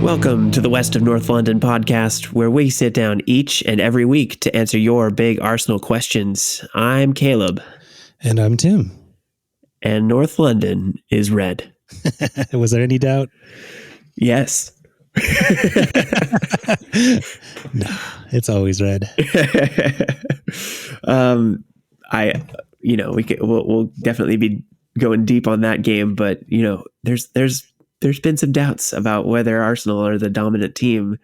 Welcome to the West of North London podcast, where we sit down each and every week to answer your big Arsenal questions. I'm Caleb. And I'm Tim. And North London is red. Was there any doubt? Yes. No, it's always red. We'll definitely be going deep on that game, but there's been some doubts about whether Arsenal are the dominant team,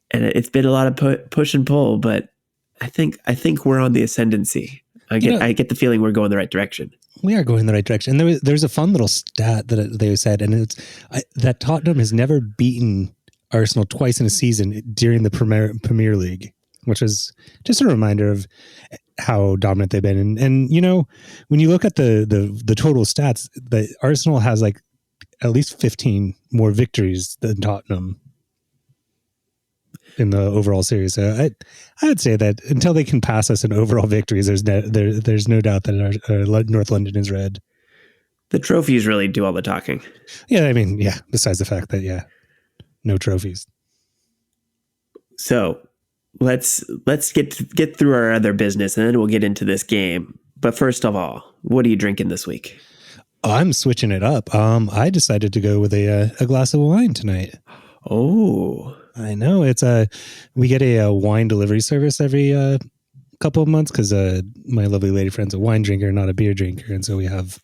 and it's been a lot of push and pull. But I think we're on the ascendancy. I get the feeling we're going the right direction. We are going in the right direction. And there's a fun little stat that they said, and it's that Tottenham has never beaten Arsenal twice in a season during the Premier League, which is just a reminder of how dominant they've been. And when you look at the total stats, the Arsenal has like at least 15 more victories than Tottenham in the overall series. So I'd say that until they can pass us in overall victories, there's no doubt that North London is red. The trophies really do all the talking. Yeah, I mean, yeah. Besides the fact that no trophies. So let's get through our other business, and then we'll get into this game. But first of all, what are you drinking this week? I'm switching it up. I decided to go with a glass of wine tonight. Oh, I know. We get a wine delivery service every couple of months because my lovely lady friend's a wine drinker, not a beer drinker, and so we have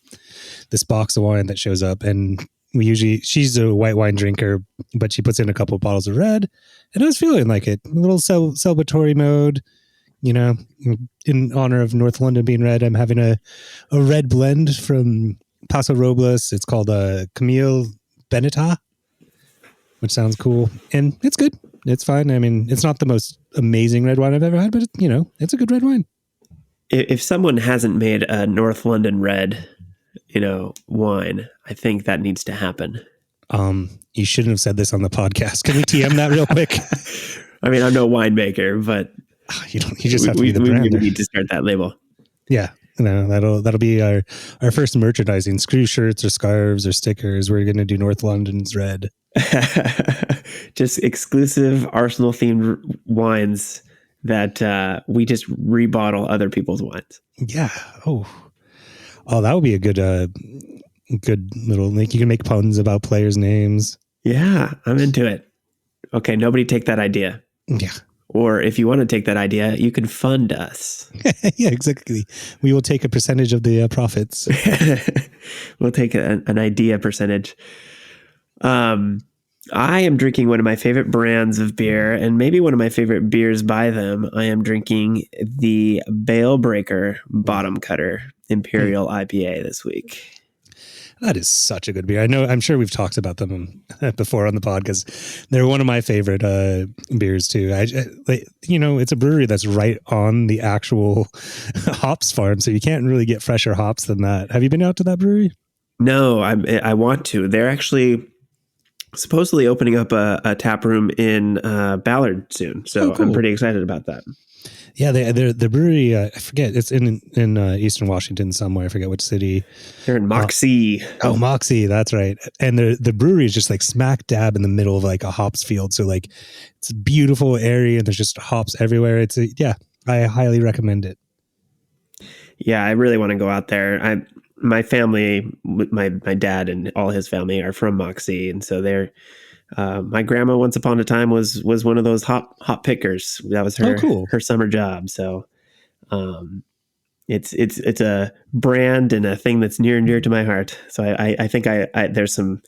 this box of wine that shows up. And she's a white wine drinker, but she puts in a couple of bottles of red, and I was feeling like it. A little celebratory mode, in honor of North London being red. I'm having a red blend from Paso Robles. It's called Camille Benita, which sounds cool, and it's good. It's fine. I mean, it's not the most amazing red wine I've ever had, but it's a good red wine. If someone hasn't made a North London red, wine, I think that needs to happen. You shouldn't have said this on the podcast. Can we TM that real quick? I mean, I'm no winemaker, but you just have to be the brand. We need to start that label. Yeah. That'll be our first merchandising. Screw shirts or scarves or stickers. We're going to do North London's red. Just exclusive Arsenal themed wines that we just rebottle other people's wines. Yeah. Oh, that would be a good little link. You can make puns about players' names. Yeah, I'm into it. Okay, nobody take that idea. Yeah. Or if you want to take that idea, you can fund us. Yeah, exactly. We will take a percentage of the profits. We'll take an idea percentage. I am drinking one of my favorite brands of beer, and maybe one of my favorite beers by them. I am drinking the Bale Breaker Bottom Cutter Imperial IPA this week. That is such a good beer. I'm sure we've talked about them before on the pod because they're one of my favorite beers too. It's a brewery that's right on the actual hops farm, so you can't really get fresher hops than that. Have you been out to that brewery? No, I want to. They're actually supposedly opening up a tap room in Ballard soon, so cool. I'm pretty excited about that. Yeah, the brewery, I forget, it's in Eastern Washington somewhere. I forget which city. They're in Moxie. Moxie, that's right. And the brewery is just like smack dab in the middle of like a hops field. So like it's a beautiful area and there's just hops everywhere. I highly recommend it. Yeah, I really want to go out there. My family, my dad and all his family are from Moxie, and so they're. My grandma once upon a time was one of those hop pickers. That was her summer job. So, it's a brand and a thing that's near and dear to my heart. So I think there's some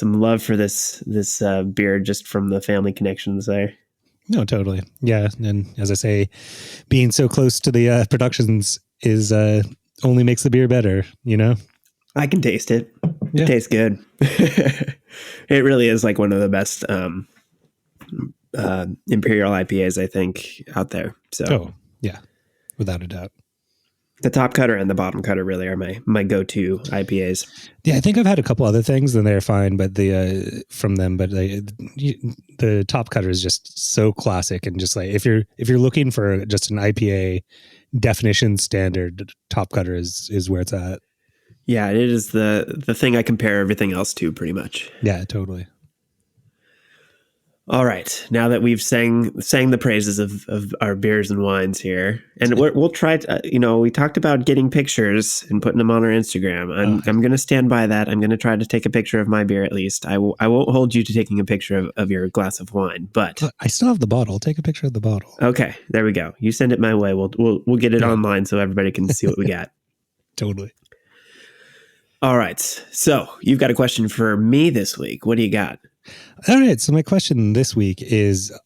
love for this beer just from the family connections there. No, totally. Yeah. And as I say, being so close to the productions is only makes the beer better, I can taste it. It tastes good. It really is like one of the best Imperial IPAs, I think, out there. So, yeah, without a doubt. The top cutter and the bottom cutter really are my go-to IPAs. Yeah, I think I've had a couple other things and they're fine, but from them, but the top cutter is just so classic and just like if you're looking for just an IPA definition standard, top cutter is where it's at. Yeah, it is the thing I compare everything else to, pretty much. Yeah, totally. All right, now that we've sang the praises of our beers and wines here, and we'll try to, we talked about getting pictures and putting them on our Instagram. I'm going to stand by that. I'm going to try to take a picture of my beer at least. I won't hold you to taking a picture of your glass of wine, but I still have the bottle. I'll take a picture of the bottle. Okay, there we go. You send it my way. We'll get it online so everybody can see what we got. Totally. All right, so you've got a question for me this week. What do you got? All right. So my question this week is,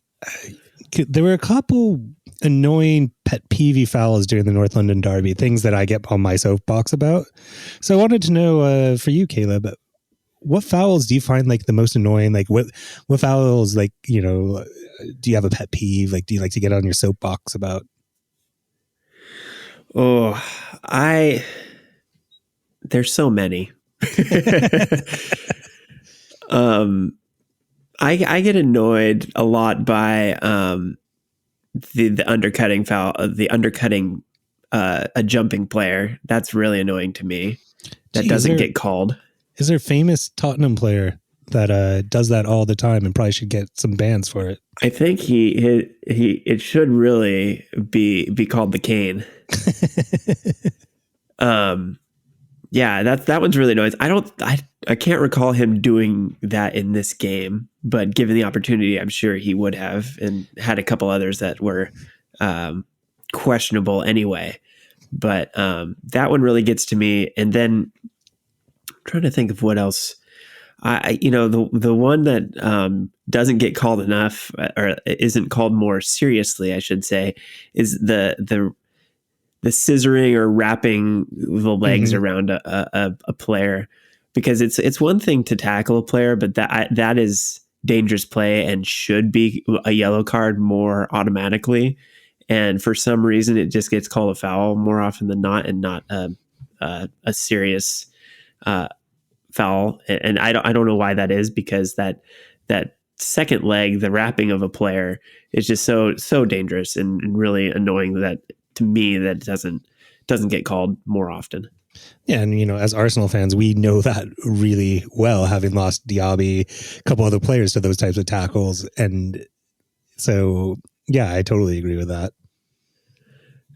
there were a couple annoying pet peeve fouls during the North London Derby, things that I get on my soapbox about. So I wanted to know for you, Caleb, what fouls do you find like the most annoying? Like what fouls, like, do you have a pet peeve? Like, do you like to get on your soapbox about? Oh, there's so many. I get annoyed a lot by the undercutting foul, the undercutting a jumping player. That's really annoying to me. That doesn't get called. Is there a famous Tottenham player that does that all the time and probably should get some bans for it? I think it should really be called the cane. Yeah, that one's really annoying. I can't recall him doing that in this game, but given the opportunity, I'm sure he would have, and had a couple others that were questionable anyway. But that one really gets to me. And then I'm trying to think of what else. The one that doesn't get called enough, or isn't called more seriously, I should say, is the scissoring or wrapping the legs around a player, because it's one thing to tackle a player, but that is dangerous play and should be a yellow card more automatically. And for some reason, it just gets called a foul more often than not, and not a serious foul. And I don't know why that is, because that second leg, the wrapping of a player, is just so dangerous and really annoying that, to me, that doesn't get called more often. Yeah, and as Arsenal fans, we know that really well, having lost Diaby, a couple other players to those types of tackles, and so yeah, I totally agree with that.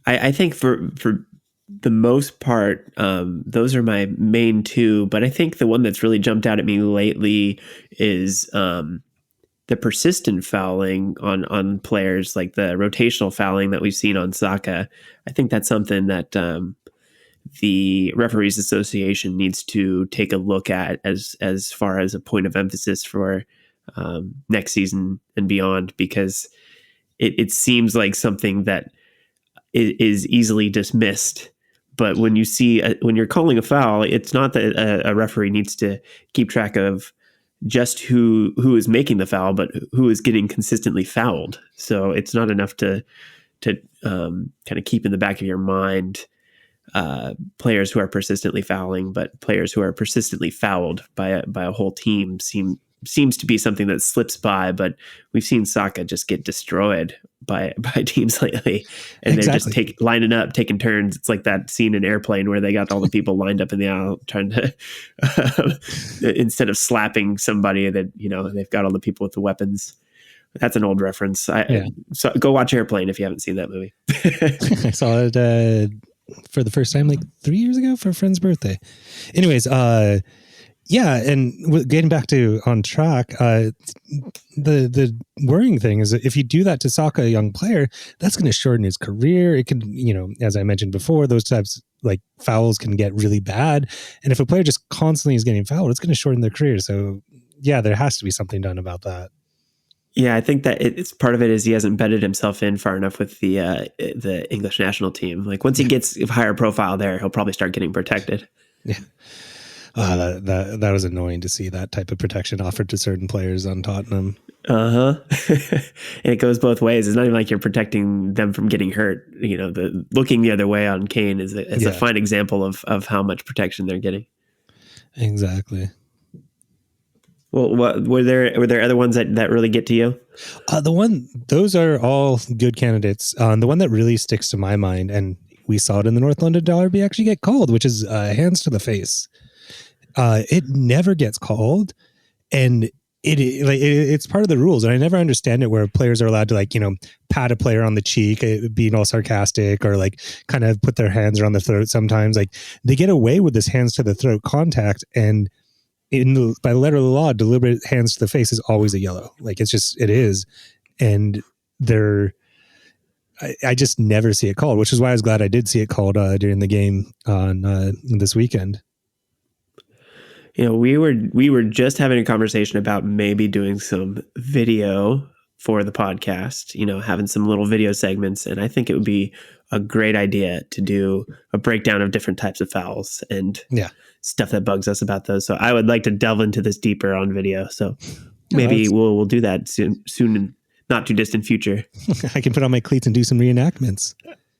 I think for the most part, those are my main two, but I think the one that's really jumped out at me lately is the persistent fouling on players, like the rotational fouling that we've seen on Saka. I think that's something that the Referees Association needs to take a look at as far as a point of emphasis for next season and beyond, because it seems like something that is easily dismissed. But when when you're calling a foul, it's not that a referee needs to keep track of just who is making the foul, but who is getting consistently fouled. So it's not enough to kind of keep in the back of your mind players who are persistently fouling, but players who are persistently fouled by a whole team seems to be something that slips by. But we've seen Saka just get destroyed by teams lately, and they're just lining up, taking turns. It's like that scene in Airplane where they got all the people lined up in the aisle trying to instead of slapping somebody, that they've got all the people with the weapons. That's an old reference. So go watch Airplane if you haven't seen that movie. I saw it for the first time like 3 years ago for a friend's birthday. Anyways, yeah, and getting back to on track, the worrying thing is that if you do that to Saka, a young player, that's going to shorten his career. It can, as I mentioned before, those types like fouls can get really bad. And if a player just constantly is getting fouled, it's going to shorten their career. So yeah, there has to be something done about that. Yeah, I think that it's part of it is he hasn't bedded himself in far enough with the English national team. Like once he gets higher profile there, he'll probably start getting protected. Yeah. That was annoying to see that type of protection offered to certain players on Tottenham. And it goes both ways. It's not even like you're protecting them from getting hurt. The looking the other way on Kane is a fine example of how much protection they're getting. Exactly. Well, were there other ones that really get to you? Those are all good candidates. The one that really sticks to my mind, and we saw it in the North London Derby actually get called, which is hands to the face. It never gets called, and it's part of the rules, and I never understand it where players are allowed to, like, pat a player on the cheek, being all sarcastic, or like kind of put their hands around the throat. Sometimes, like, they get away with this hands to the throat contact, and by the letter of the law, deliberate hands to the face is always a yellow. Like, it is, and I just never see it called, which is why I was glad I did see it called during the game on this weekend. We were just having a conversation about maybe doing some video for the podcast, having some little video segments. And I think it would be a great idea to do a breakdown of different types of fouls and stuff that bugs us about those. So I would like to delve into this deeper on video. So maybe we'll do that soon in not too distant future. I can put on my cleats and do some reenactments.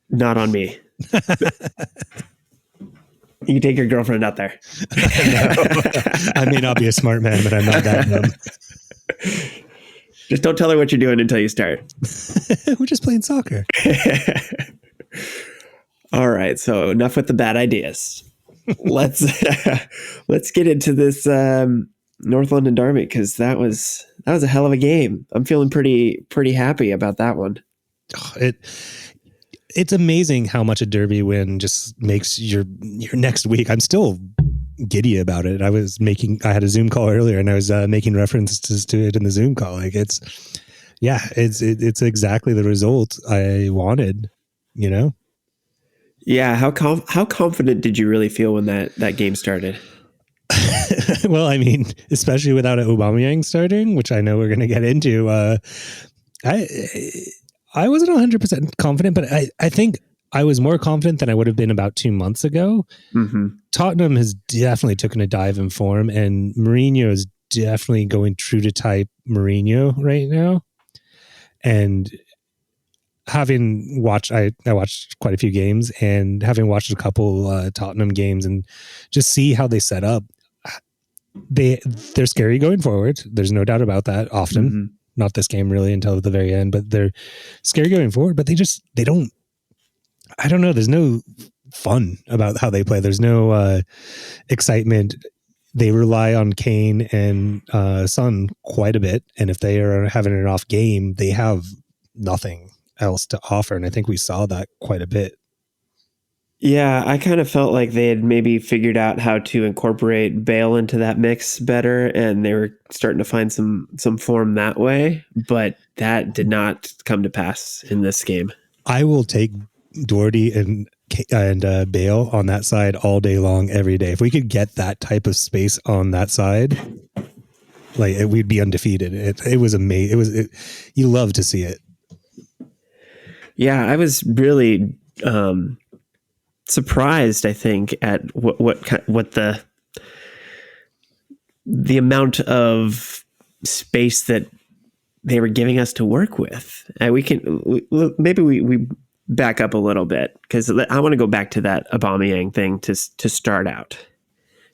Not on me. You can take your girlfriend out there. I may not be a smart man, but I'm not that dumb. Just don't tell her what you're doing until you start. We're just playing soccer. All right. So enough with the bad ideas. Let's get into this North London Derby, because that was a hell of a game. I'm feeling pretty happy about that one. It's amazing how much a derby win just makes your next week. I'm still giddy about it. I had a Zoom call earlier, and I was making references to it in the Zoom call. Like, it's exactly the result I wanted, Yeah. How confident did you really feel when that game started? Well, I mean, especially without Aubameyang starting, which I know we're going to get into, I wasn't 100% confident, but I think I was more confident than I would have been about 2 months ago. Mm-hmm. Tottenham has definitely taken a dive in form, and Mourinho is definitely going true to type Mourinho right now. And having watched, I watched quite a few games, and having watched a couple Tottenham games and just see how they set up, they're scary going forward. There's no doubt about that. Often. Mm-hmm. Not this game really until the very end, but they're scary going forward. But they don't, I don't know. There's no fun about how they play. There's no excitement. They rely on Kane and Son quite a bit. And if they are having an off game, they have nothing else to offer. And I think we saw that quite a bit. Yeah, I kind of felt like they had maybe figured out how to incorporate Bale into that mix better, and they were starting to find some form that way, but that did not come to pass in this game. I will take Doherty and Bale on that side all day long, every day. If we could get that type of space on that side, we'd be undefeated. It was amazing. You love to see it. Yeah, I was really surprised, I think, at what the amount of space that they were giving us to work with. We back up a little bit, because I want to go back to that Aubameyang thing to start out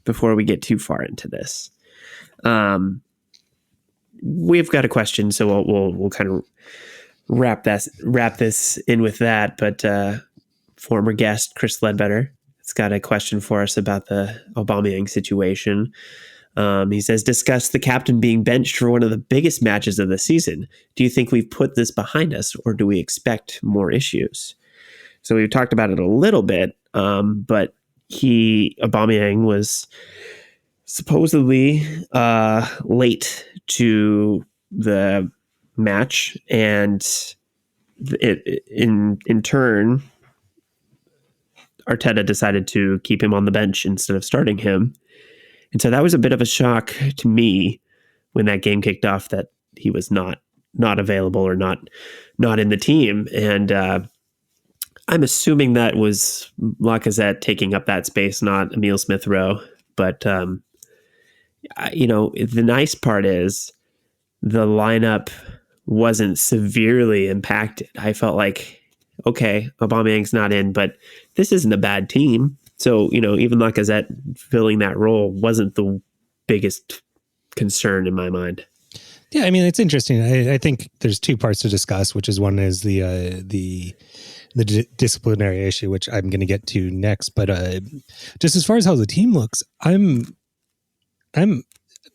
before we get too far into this. We've got a question, so we'll kind of wrap this in with that, but former guest Chris Ledbetter has got a question for us about the Aubameyang situation. He says, discuss the captain being benched for one of the biggest matches of the season. Do you think we've put this behind us, or do we expect more issues? So we've talked about it a little bit, but Aubameyang was supposedly late to the match, and in turn, Arteta decided to keep him on the bench instead of starting him. And so that was a bit of a shock to me when that game kicked off, that he was not available or not in the team. And I'm assuming that was Lacazette taking up that space, not Emile Smith-Rowe. But, the nice part is the lineup wasn't severely impacted. I felt like, okay, Aubameyang's not in, but this isn't a bad team. So, even Lacazette filling that role wasn't the biggest concern in my mind. Yeah, I mean, it's interesting. I think there's two parts to discuss, which is one is the the disciplinary issue, which I'm going to get to next. But just as far as how the team looks, I'm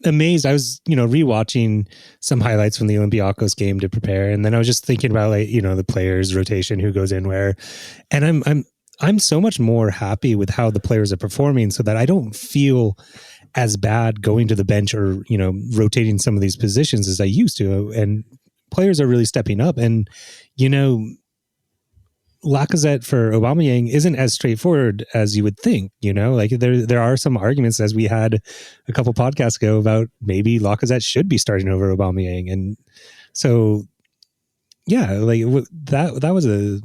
amazed. I was, rewatching some highlights from the Olympiacos game to prepare, and then I was just thinking about the players rotation, who goes in where, and I'm so much more happy with how the players are performing, so that I don't feel as bad going to the bench or rotating some of these positions as I used to, and players are really stepping up. And Lacazette for Aubameyang isn't as straightforward as you would think. Like there are some arguments, as we had a couple podcasts ago, about maybe Lacazette should be starting over Aubameyang, and so like that was a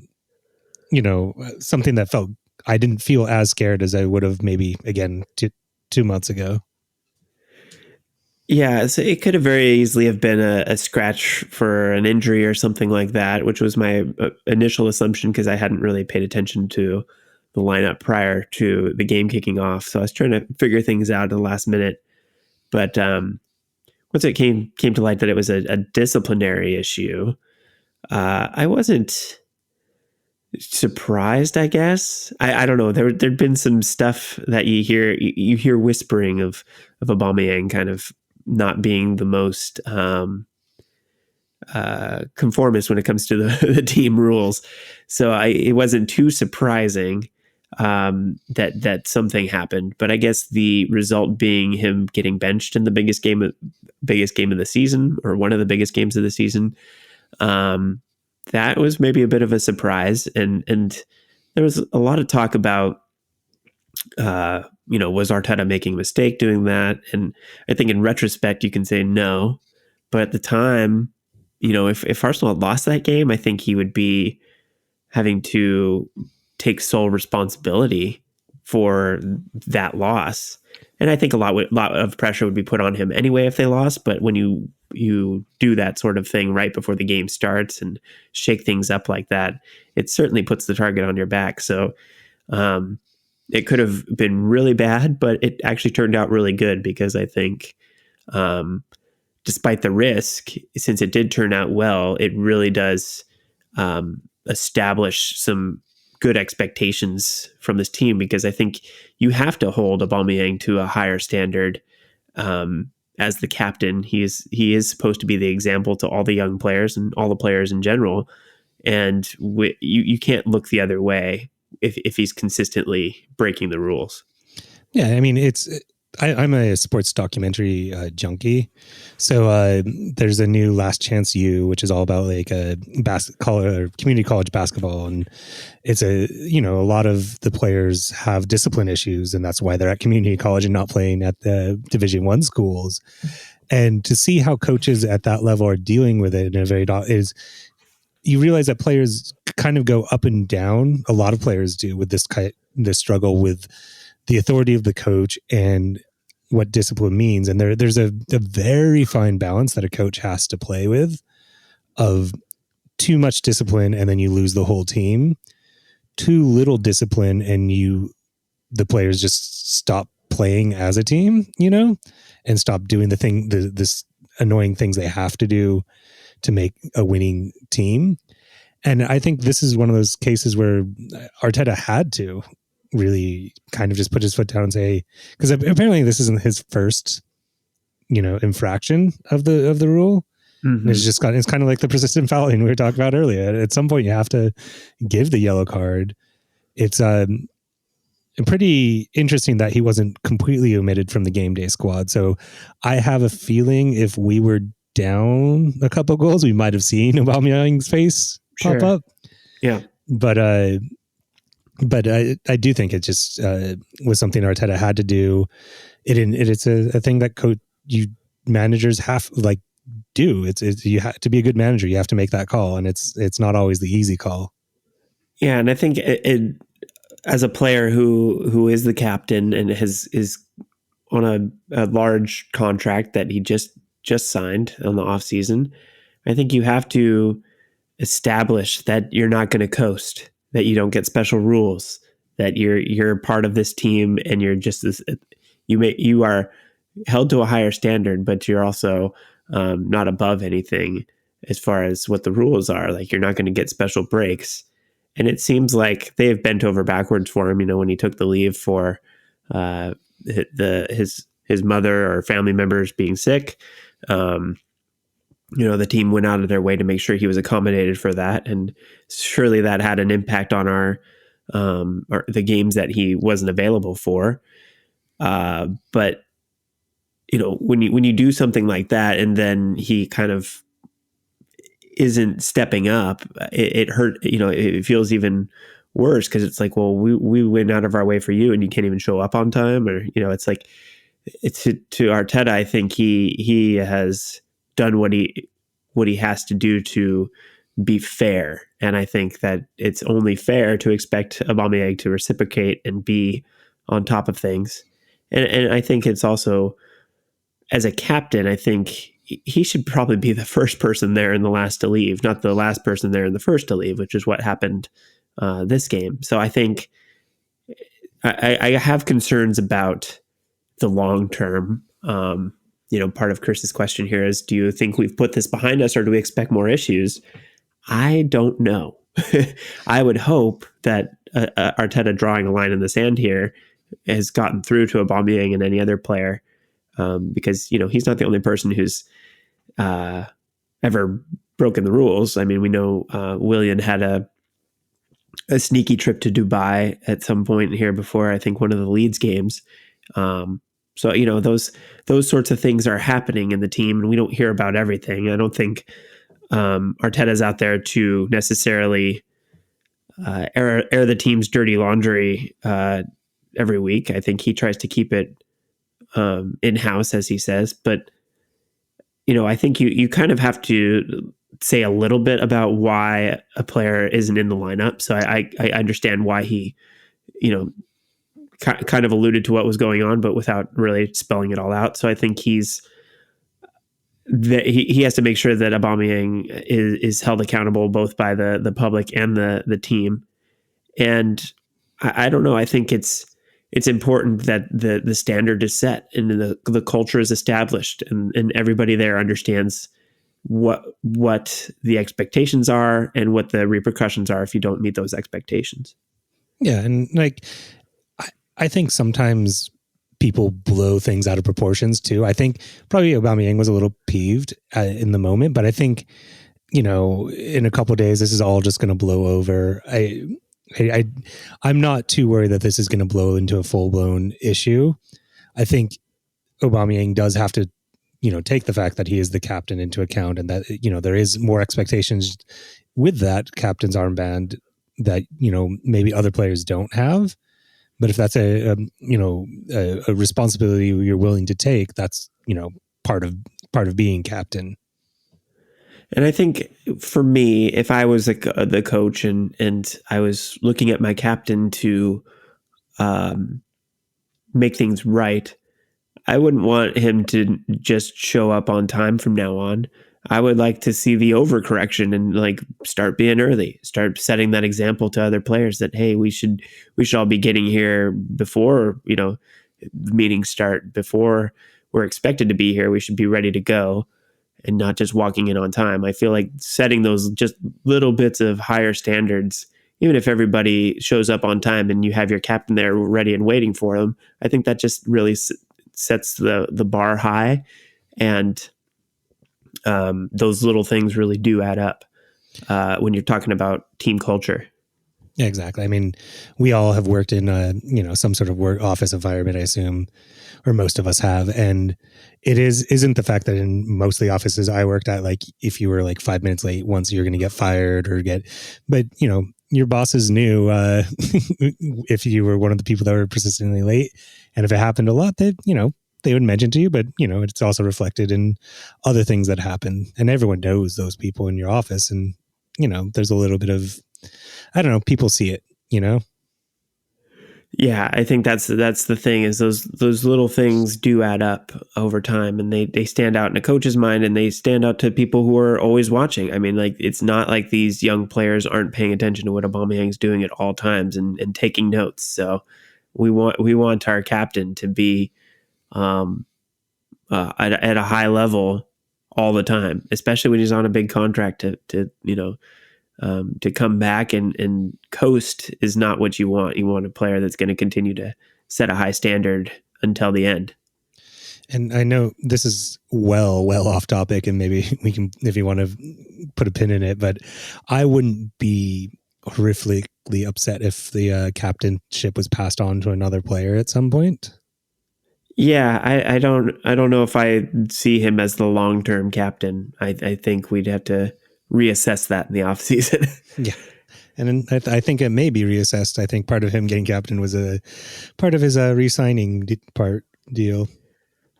something that felt, I didn't feel as scared as I would have maybe again 2 months ago. Yeah, so it could have very easily have been a scratch for an injury or something like that, which was my initial assumption because I hadn't really paid attention to the lineup prior to the game kicking off. So I was trying to figure things out at the last minute. But once it came to light that it was a disciplinary issue, I wasn't surprised, I guess. I don't know. There'd been some stuff that you hear whispering of Aubameyang kind of not being the most conformist when it comes to the team rules. So it wasn't too surprising that something happened. But I guess the result being him getting benched in the biggest game of the season, or one of the biggest games of the season, that was maybe a bit of a surprise. And there was a lot of talk about was Arteta making a mistake doing that? And I think in retrospect, you can say no. But at the time, if Arsenal had lost that game, I think he would be having to take sole responsibility for that loss. And I think a lot of pressure would be put on him anyway if they lost. But when you do that sort of thing right before the game starts and shake things up like that, it certainly puts the target on your back. So it could have been really bad, but it actually turned out really good, because I think despite the risk, since it did turn out well, it really does establish some good expectations from this team, because I think you have to hold Aubameyang to a higher standard as the captain. He is supposed to be the example to all the young players and all the players in general, and you can't look the other way if he's consistently breaking the rules. Yeah, I mean, I'm a sports documentary junkie. So there's a new Last Chance U, which is all about like a community college basketball. And it's a lot of the players have discipline issues, and that's why they're at community college and not playing at the Division I schools. And to see how coaches at that level are dealing with it in a very you realize that players kind of go up and down. A lot of players do with this struggle with the authority of the coach and what discipline means. And there's a very fine balance that a coach has to play with, of too much discipline and then you lose the whole team, too little discipline and the players just stop playing as a team, and stop doing this annoying things they have to do to make a winning team. And I think this is one of those cases where Arteta had to really kind of just put his foot down and say, because apparently this isn't his first, infraction of the rule. Mm-hmm. It's kind of like the persistent fouling we were talking about earlier. At some point you have to give the yellow card. It's pretty interesting that he wasn't completely omitted from the game day squad. So I have a feeling if we were down a couple goals, we might have seen Aubameyang's face pop up. Yeah. But I do think it just was something Arteta had to do. It's a thing that managers have do. It's you have to be a good manager. You have to make that call, and it's not always the easy call. Yeah, and I think as a player who is the captain and is on a large contract that he just signed on the off season, I think you have to establish that you're not going to coast, that you don't get special rules, that you're part of this team, and you're just this. You are held to a higher standard, but you're also not above anything as far as what the rules are. Like, you're not going to get special breaks, And it seems like they have bent over backwards for him. When he took the leave for his mother or family members being sick, the team went out of their way to make sure he was accommodated for that, and surely that had an impact on the games that he wasn't available for. But when you do something like that, and then he kind of isn't stepping up, it hurt. It feels even worse, because it's like, well, we went out of our way for you, and you can't even show up on time, or it's like, it's to Arteta. I think he has done what he has to do to be fair, and I think that it's only fair to expect Aubameyang to reciprocate and be on top of things. And I think it's also, as a captain, I think he should probably be the first person there and the last to leave, not the last person there and the first to leave, which is what happened this game. So I think I have concerns about the long term. Part of Chris's question here is, do you think we've put this behind us, or do we expect more issues? I don't know. I would hope that Arteta drawing a line in the sand here has gotten through to Aubameyang and any other player, because he's not the only person who's ever broken the rules. I mean, we know Willian had a sneaky trip to Dubai at some point here before, I think, one of the Leeds games. So those sorts of things are happening in the team, and we don't hear about everything. I don't think Arteta's out there to necessarily air the team's dirty laundry every week. I think he tries to keep it in-house, as he says. But I think you kind of have to say a little bit about why a player isn't in the lineup. So I understand why he, kind of alluded to what was going on, but without really spelling it all out. So I think he has to make sure that Aubameyang is held accountable both by the public and the team. And I don't know. I think it's important that the standard is set and the culture is established, and everybody there understands what the expectations are and what the repercussions are if you don't meet those expectations. Yeah, and I think sometimes people blow things out of proportions too. I think probably Aubameyang was a little peeved in the moment, but I think, in a couple of days, this is all just going to blow over. I'm not too worried that this is going to blow into a full blown issue. I think Aubameyang does have to, take the fact that he is the captain into account, and that, there is more expectations with that captain's armband that, maybe other players don't have. But if that's a responsibility you're willing to take, that's, part of being captain. And I think for me, if I was the coach and I was looking at my captain to make things right, I wouldn't want him to just show up on time from now on. I would like to see the overcorrection and start being early, start setting that example to other players that, hey, we should all be getting here before, meetings start, before we're expected to be here. We should be ready to go and not just walking in on time. I feel like setting those just little bits of higher standards, even if everybody shows up on time and you have your captain there ready and waiting for them, I think that just really sets the bar high. And those little things really do add up when you're talking about team culture. Yeah, exactly. I mean, we all have worked in some sort of work office environment, I assume, or most of us have. And it isn't the fact that in most of the offices I worked at, if you were 5 minutes late once, you're going to get fired but your bosses knew if you were one of the people that were persistently late. And if it happened a lot, they would mention to you, but it's also reflected in other things that happen, and everyone knows those people in your office. And, there's a little bit of, I don't know, people see it, Yeah, I think that's the thing, is those little things do add up over time, and they stand out in a coach's mind, and they stand out to people who are always watching. I mean, it's not like these young players aren't paying attention to what Aubameyang's doing at all times and taking notes. So we want our captain to be at a high level all the time, especially when he's on a big contract to to come back and coast is not what you want. You want a player that's going to continue to set a high standard until the end. And I know this is well off topic, and maybe we can, if you want to put a pin in it, but I wouldn't be horrifically upset if the captainship was passed on to another player at some point. Yeah, I don't know if I see him as the long-term captain. I think we'd have to reassess that in the offseason. Yeah. And I think it may be reassessed. I think part of him getting captain was a part of his re-signing deal.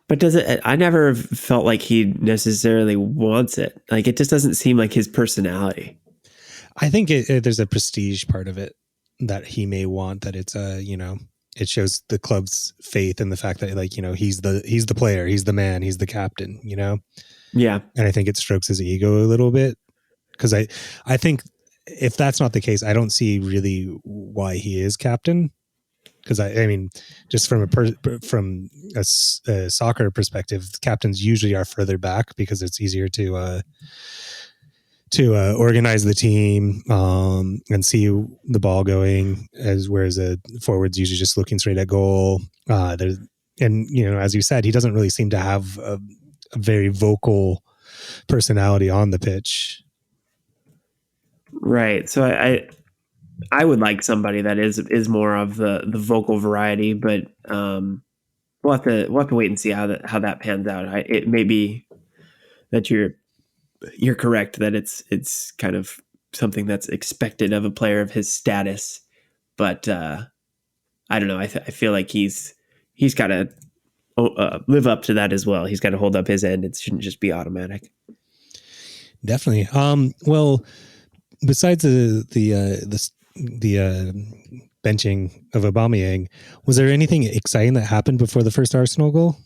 But does it? I never felt like he necessarily wants it. Like, it just doesn't seem like his personality. I think there's a prestige part of it that he may want, that it's it shows the club's faith in the fact that, like, he's the player, he's the man, he's the captain, Yeah. And I think it strokes his ego a little bit, because I think if that's not the case, I don't see really why he is captain. Because I mean, just from a soccer perspective, captains usually are further back because it's easier to organize the team and see the ball going, whereas a forward's usually just looking straight at goal. As you said, he doesn't really seem to have a very vocal personality on the pitch. Right. So I would like somebody that is more of the vocal variety, but we'll have to wait and see how that pans out. It may be that you're correct that it's kind of something that's expected of a player of his status, but I don't know. I feel like he's got to live up to that as well. He's got to hold up his end. It shouldn't just be automatic. Definitely. Well, besides the benching of Aubameyang, was there anything exciting that happened before the first Arsenal goal?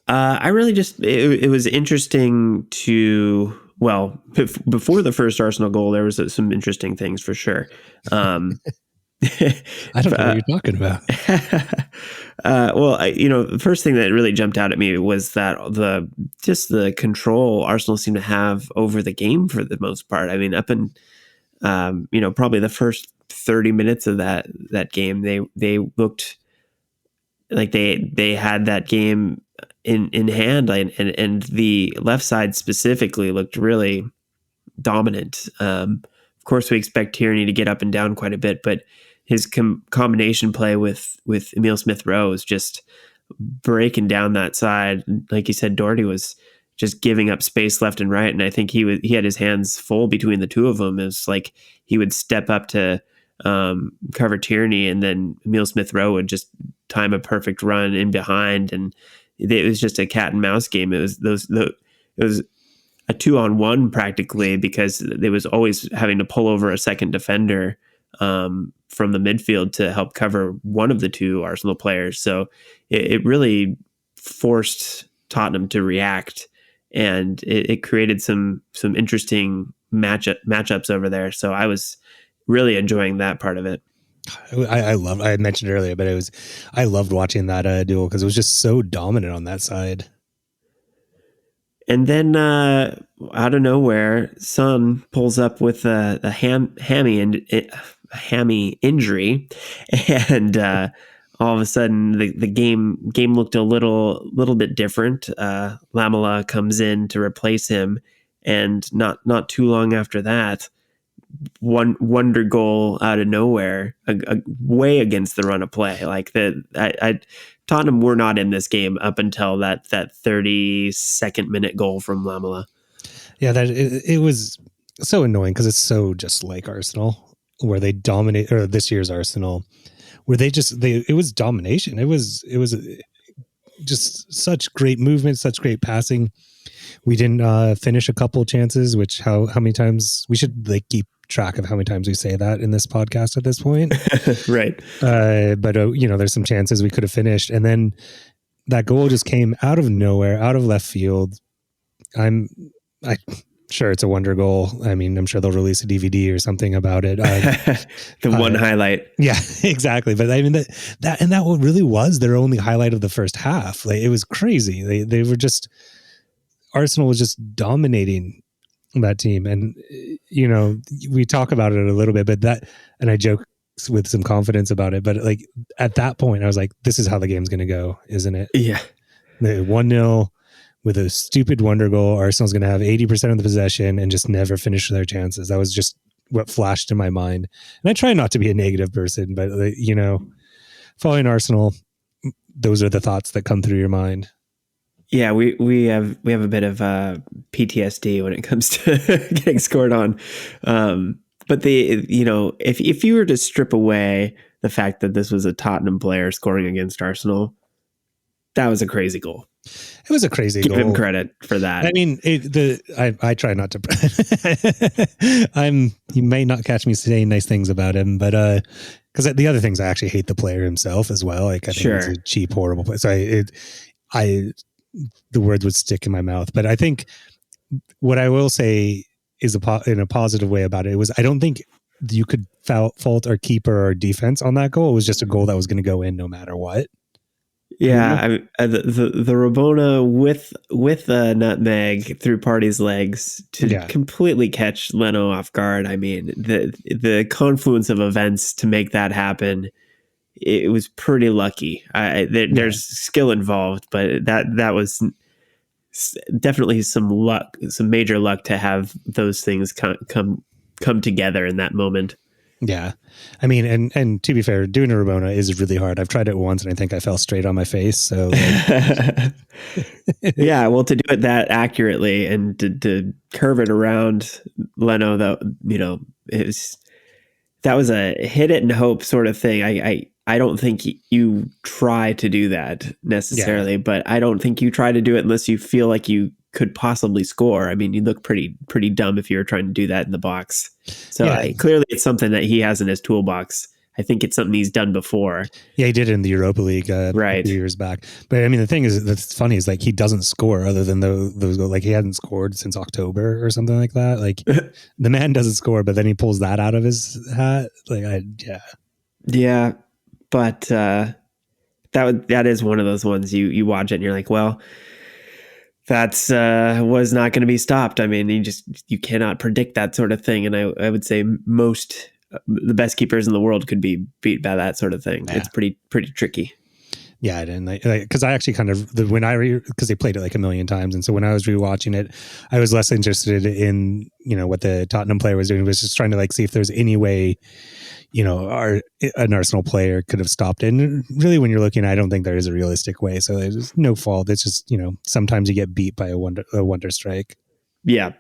I really just, it was interesting to, well, before the first Arsenal goal, there was some interesting things for sure. I don't know what you're talking about. The first thing that really jumped out at me was that the control Arsenal seemed to have over the game for the most part. I mean, up in, probably the first 30 minutes of that game, they looked like they had that game in hand, and the left side specifically looked really dominant. Of course, we expect Tierney to get up and down quite a bit, but his combination play with Emile Smith-Rowe is just breaking down that side. Like you said, Doherty was just giving up space left and right, and I think he had his hands full between the two of them. It was like he would step up to cover Tierney, and then Emile Smith-Rowe would just time a perfect run in behind, and it was just a cat and mouse game. It was a 2-on-1 practically, because they was always having to pull over a second defender from the midfield to help cover one of the two Arsenal players. So it really forced Tottenham to react, and it created some interesting matchups over there. So I was really enjoying that part of it. I mentioned earlier, but I loved watching that duel because it was just so dominant on that side. And then out of nowhere, Son pulls up with a hammy injury, and all of a sudden the game looked a little bit different. Lamela comes in to replace him, and not too long after that, one wonder goal out of nowhere, way against the run of play. Like Tottenham were not in this game up until that 32nd minute goal from Lamela. Yeah, it was so annoying because it's so just like Arsenal, where they dominate, or this year's Arsenal, where it was domination. It was just such great movement, such great passing. We didn't finish a couple chances, which how many times we should keep track of how many times we say that in this podcast at this point. Right. But there's some chances we could have finished. And then that goal just came out of nowhere, out of left field. I'm sure it's a wonder goal. I mean, I'm sure they'll release a DVD or something about it. The one highlight. Yeah, exactly. But I mean that really was their only highlight of the first half. Like, it was crazy. They were just, Arsenal was just dominating that team. And, we talk about it a little bit, and I joke with some confidence about it, but like at that point I was like, this is how the game's going to go, isn't it? Yeah. The 1-0 with a stupid wonder goal. Arsenal's going to have 80% of the possession and just never finish their chances. That was just what flashed in my mind. And I try not to be a negative person, but following Arsenal, those are the thoughts that come through your mind. Yeah, we have a bit of PTSD when it comes to getting scored on. But if you were to strip away the fact that this was a Tottenham player scoring against Arsenal, that was a crazy goal. It was a crazy goal. Give him credit for that. I mean, I try not to. You may not catch me saying nice things about him, but because the other things, I actually hate the player himself as well. Like, I think he's a cheap, horrible player. So the words would stick in my mouth. But I think what I will say is in a positive way about it was, I don't think you could fault our keeper or defense on that goal. It was just a goal that was going to go in no matter what. Yeah, the Rabona with a nutmeg through Party's legs to completely catch Leno off guard. I mean, the confluence of events to make that happen, it was pretty lucky. There's skill involved, but that was definitely some luck, some major luck to have those things come together in that moment. Yeah. I mean, and to be fair, doing a Rabona is really hard. I've tried it once and I think I fell straight on my face. So yeah, well, to do it that accurately and to curve it around Leno, that was a hit it and hope sort of thing. I don't think you try to do that necessarily, but I don't think you try to do it unless you feel like you could possibly score. I mean, you look pretty dumb if you were trying to do that in the box. So clearly it's something that he has in his toolbox. I think it's something he's done before. Yeah, he did it in the Europa League a few years back. But I mean, the thing is that's funny is like he doesn't score other than those like he hadn't scored since October or something like that. Like the man doesn't score, but then he pulls that out of his hat. Like yeah, but that is one of those ones you watch it and you're like, well, that's was not going to be stopped. I mean, you cannot predict that sort of thing. And I would say the best keepers in the world could be beat by that sort of thing. Yeah. It's pretty tricky. Yeah, and because I actually kind of because they played it like a million times, and so when I was rewatching it, I was less interested in what the Tottenham player was doing. I was just trying to like see if there's any way an Arsenal player could have stopped it. And really, when you're looking, I don't think there is a realistic way. So there's no fault. It's just sometimes you get beat by a wonder strike. Yeah.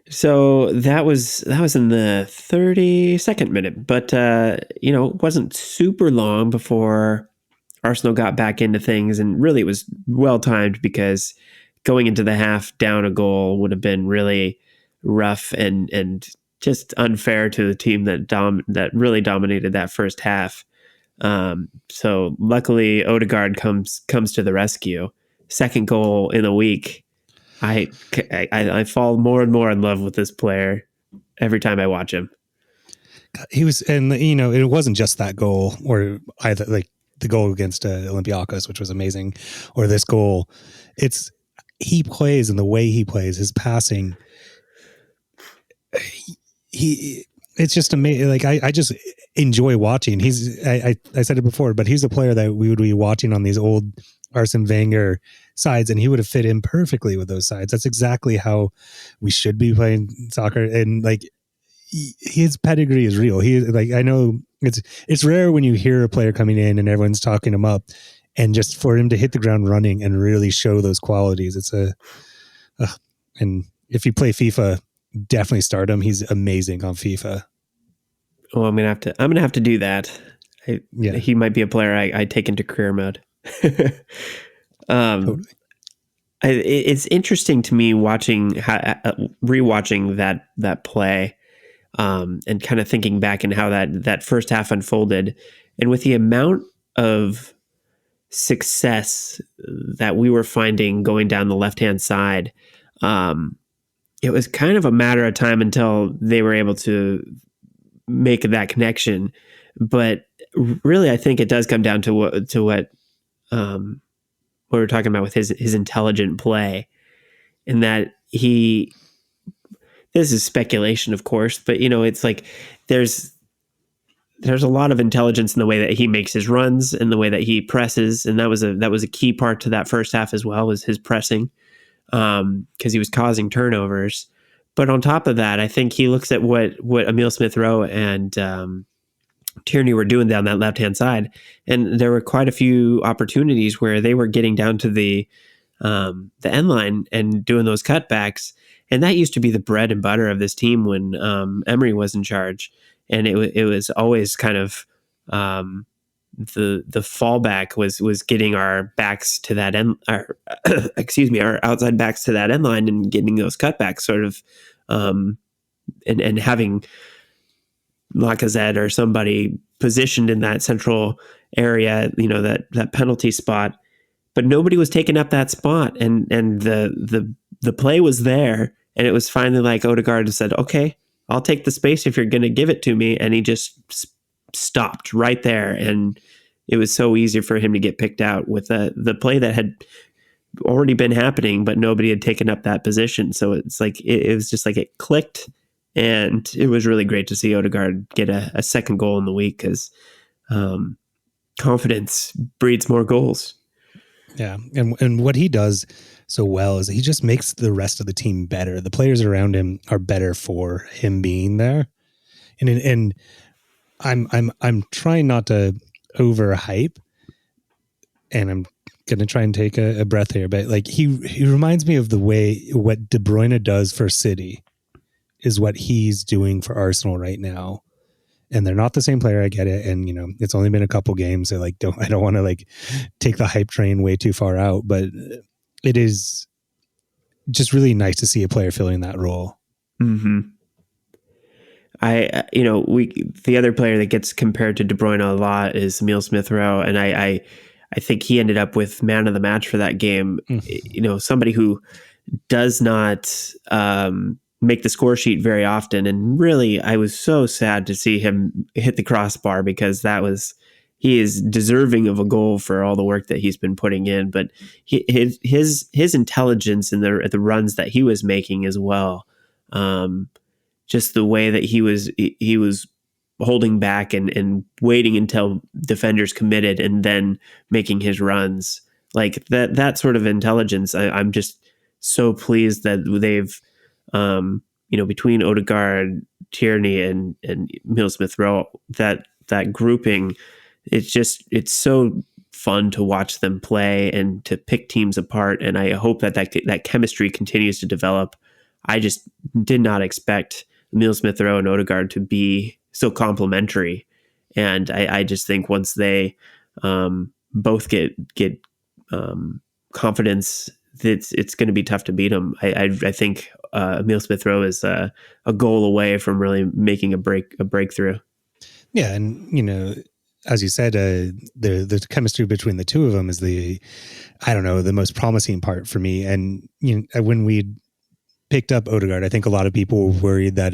So that was in the 32nd minute, but it wasn't super long before Arsenal got back into things, and really it was well timed because going into the half down a goal would have been really rough and just unfair to the team that really dominated that first half. So luckily Ødegaard comes to the rescue. Second goal in a week. I fall more and more in love with this player every time I watch him. He was, and it wasn't just that goal or either like the goal against Olympiacos, which was amazing, or this goal. He plays, and the way he plays, his passing, it's just amazing. Like I just enjoy watching. I said it before, but he's a player that we would be watching on these old Arsene Wenger sides, and he would have fit in perfectly with those sides. That's exactly how we should be playing soccer. And like his pedigree is real. I know it's rare when you hear a player coming in and everyone's talking him up, and just for him to hit the ground running and really show those qualities. And if you play FIFA, definitely start him. He's amazing on FIFA. Oh, I'm gonna have to do that. He might be a player I take into career mode. Totally. It's interesting to me rewatching that play, and kind of thinking back and how that first half unfolded, and with the amount of success that we were finding going down the left-hand side, it was kind of a matter of time until they were able to make that connection. But really, I think it does come down to what we were talking about with his intelligent play, and that he this is speculation, of course, but it's like there's a lot of intelligence in the way that he makes his runs and the way that he presses, and that was a key part to that first half as well, was his pressing, because he was causing turnovers. But on top of that, I think he looks at what Emile Smith-Rowe and Tierney were doing down that left-hand side, and there were quite a few opportunities where they were getting down to the end line and doing those cutbacks, and that used to be the bread and butter of this team when Emery was in charge, and it was always kind of the fallback was getting our backs to that end, our outside backs to that end line and getting those cutbacks sort of, and having Lacazette or somebody positioned in that central area, that penalty spot, but nobody was taking up that spot, and the play was there, and it was finally like Ødegaard said, "Okay, I'll take the space if you're going to give it to me," and he just stopped right there, and it was so easy for him to get picked out with the play that had already been happening, but nobody had taken up that position. So it's like it was just like it clicked. And it was really great to see Ødegaard get a second goal in the week, because confidence breeds more goals. Yeah, and what he does so well is he just makes the rest of the team better. The players around him are better for him being there, and I'm trying not to overhype, and I'm gonna try and take a breath here, but like he reminds me of the way what De Bruyne does for City is what he's doing for Arsenal right now. And they're not the same player, I get it. And, it's only been a couple games. So I don't want to like take the hype train way too far out, but it is just really nice to see a player filling that role. Mm-hmm. The other player that gets compared to De Bruyne a lot is Emile Smith-Rowe. And I think he ended up with man of the match for that game. Somebody who does not, make the score sheet very often. And really, I was so sad to see him hit the crossbar, because he is deserving of a goal for all the work that he's been putting in. But his intelligence in the runs that he was making as well, just the way that he was holding back and waiting until defenders committed and then making his runs, like that sort of intelligence. I'm just so pleased that they've, between Ødegaard, Tierney, and Emile Smith-Rowe, that grouping, it's so fun to watch them play and to pick teams apart. And I hope that chemistry continues to develop. I just did not expect Emile Smith-Rowe and Ødegaard to be so complementary. And I just think once they both get confidence, it's going to be tough to beat them. I think Emile Smith-Rowe is a goal away from really making a breakthrough. Yeah, and as you said, the chemistry between the two of them is the most promising part for me. And when we picked up Ødegaard, I think a lot of people were worried that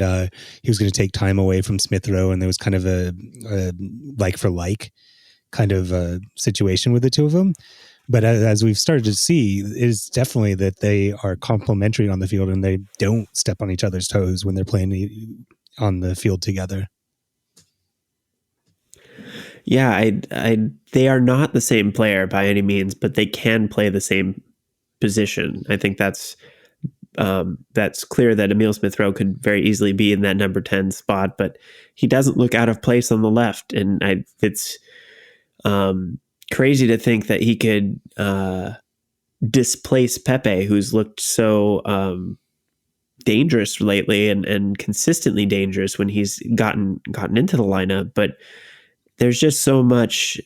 he was going to take time away from Smith-Rowe, and there was kind of a like for like kind of situation with the two of them. But as we've started to see, is definitely that they are complementary on the field, and they don't step on each other's toes when they're playing on the field together. Yeah, they are not the same player by any means, but they can play the same position. I think that's clear that Emile Smith-Rowe could very easily be in that number 10 spot, but he doesn't look out of place on the left, and it's crazy to think that he could displace Pepe, who's looked so dangerous lately and consistently dangerous when he's gotten into the lineup. But there's just so much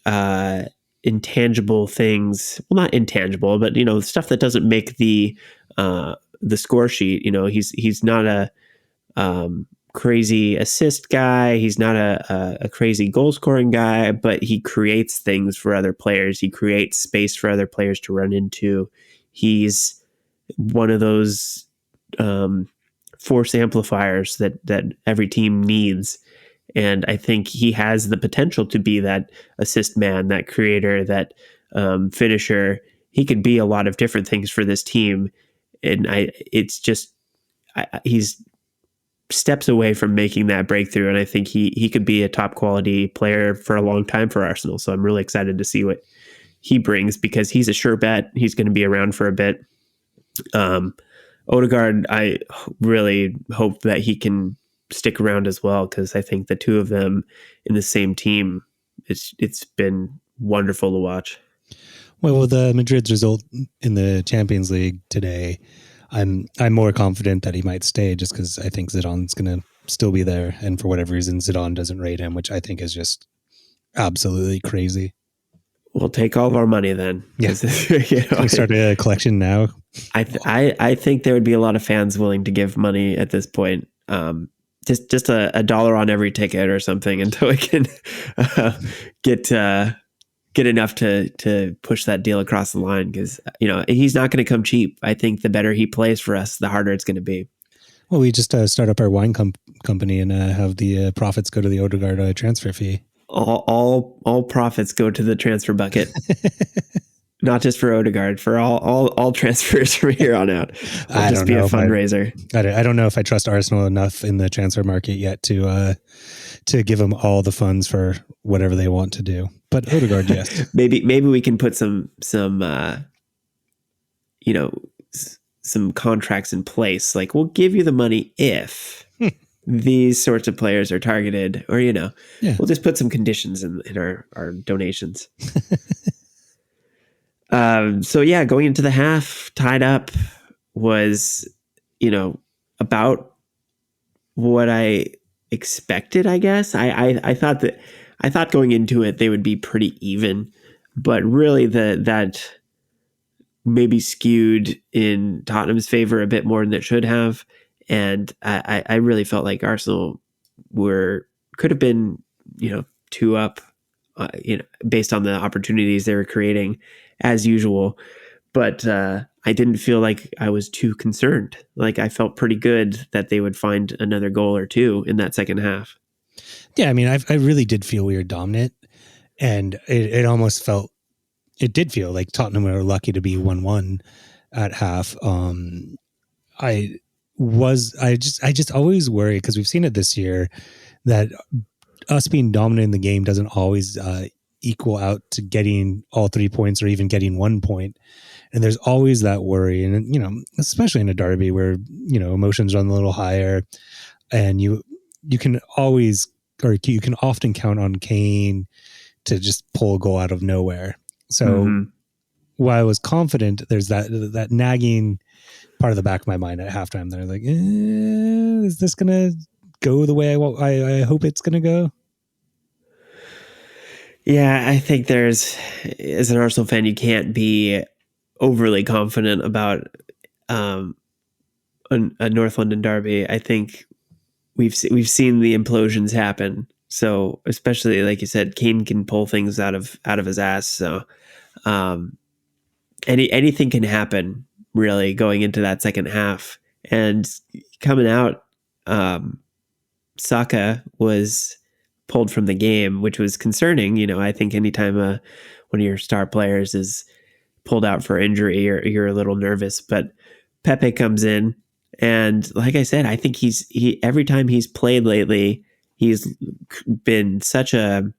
intangible things. Well, not intangible, but stuff that doesn't make the score sheet. He's not a crazy assist guy. He's not a crazy goal scoring guy, but he creates things for other players. He creates space for other players to run into. He's one of those force amplifiers that every team needs. And I think he has the potential to be that assist man, that creator, that finisher. He could be a lot of different things for this team. And he's steps away from making that breakthrough, and I think he could be a top quality player for a long time for Arsenal. So I'm really excited to see what he brings, because he's a sure bet. He's going to be around for a bit. Ødegaard, I really hope that he can stick around as well, because I think the two of them in the same team, it's been wonderful to watch. Well, with Madrid's result in the Champions League today, I'm more confident that he might stay, just because I think Zidane's going to still be there, and for whatever reason, Zidane doesn't rate him, which I think is just absolutely crazy. We'll take all of our money then. Yeah. Can we start a collection now? I think there would be a lot of fans willing to give money at this point. Just $1 on every ticket or something until we can get enough to push that deal across the line, because he's not going to come cheap. I think the better he plays for us, the harder it's going to be. Well, we just start up our wine company and have the profits go to the Ødegaard transfer fee. All profits go to the transfer bucket. Not just for Ødegaard, for all transfers from here on out. It'll just be a fundraiser. I don't know if I trust Arsenal enough in the transfer market yet to give them all the funds for whatever they want to do. But Ødegaard, yes. maybe we can put some contracts in place. Like, we'll give you the money if these sorts of players are targeted, or we'll just put some conditions in our donations. So yeah, going into the half, tied up, was about what I expected, I guess. I thought going into it they would be pretty even, but really that maybe skewed in Tottenham's favor a bit more than it should have. And I really felt like Arsenal could have been 2 up, based on the opportunities they were creating as usual. But I didn't feel like I was too concerned. Like, I felt pretty good that they would find another goal or two in that second half. Yeah, I mean, I really did feel we were dominant, and it did feel like Tottenham were lucky to be 1-1 at half. I just always worry, because we've seen it this year, that us being dominant in the game doesn't always equal out to getting all 3 points or even getting 1 point. And there's always that worry. And, especially in a derby where, emotions run a little higher, and you can often count on Kane to just pull a goal out of nowhere. So while I was confident, there's that nagging part of the back of my mind at halftime. They're like, is this going to go the way I hope it's going to go? Yeah, I think as an Arsenal fan, you can't be overly confident about a North London derby. I think we've seen the implosions happen. So especially, like you said, Kane can pull things out of his ass. So anything can happen, really, going into that second half. And coming out, Saka was pulled from the game, which was concerning. I think anytime one of your star players is pulled out for injury, you're a little nervous. But Pepe comes in, and like I said, I think he every time he's played lately, he's been such a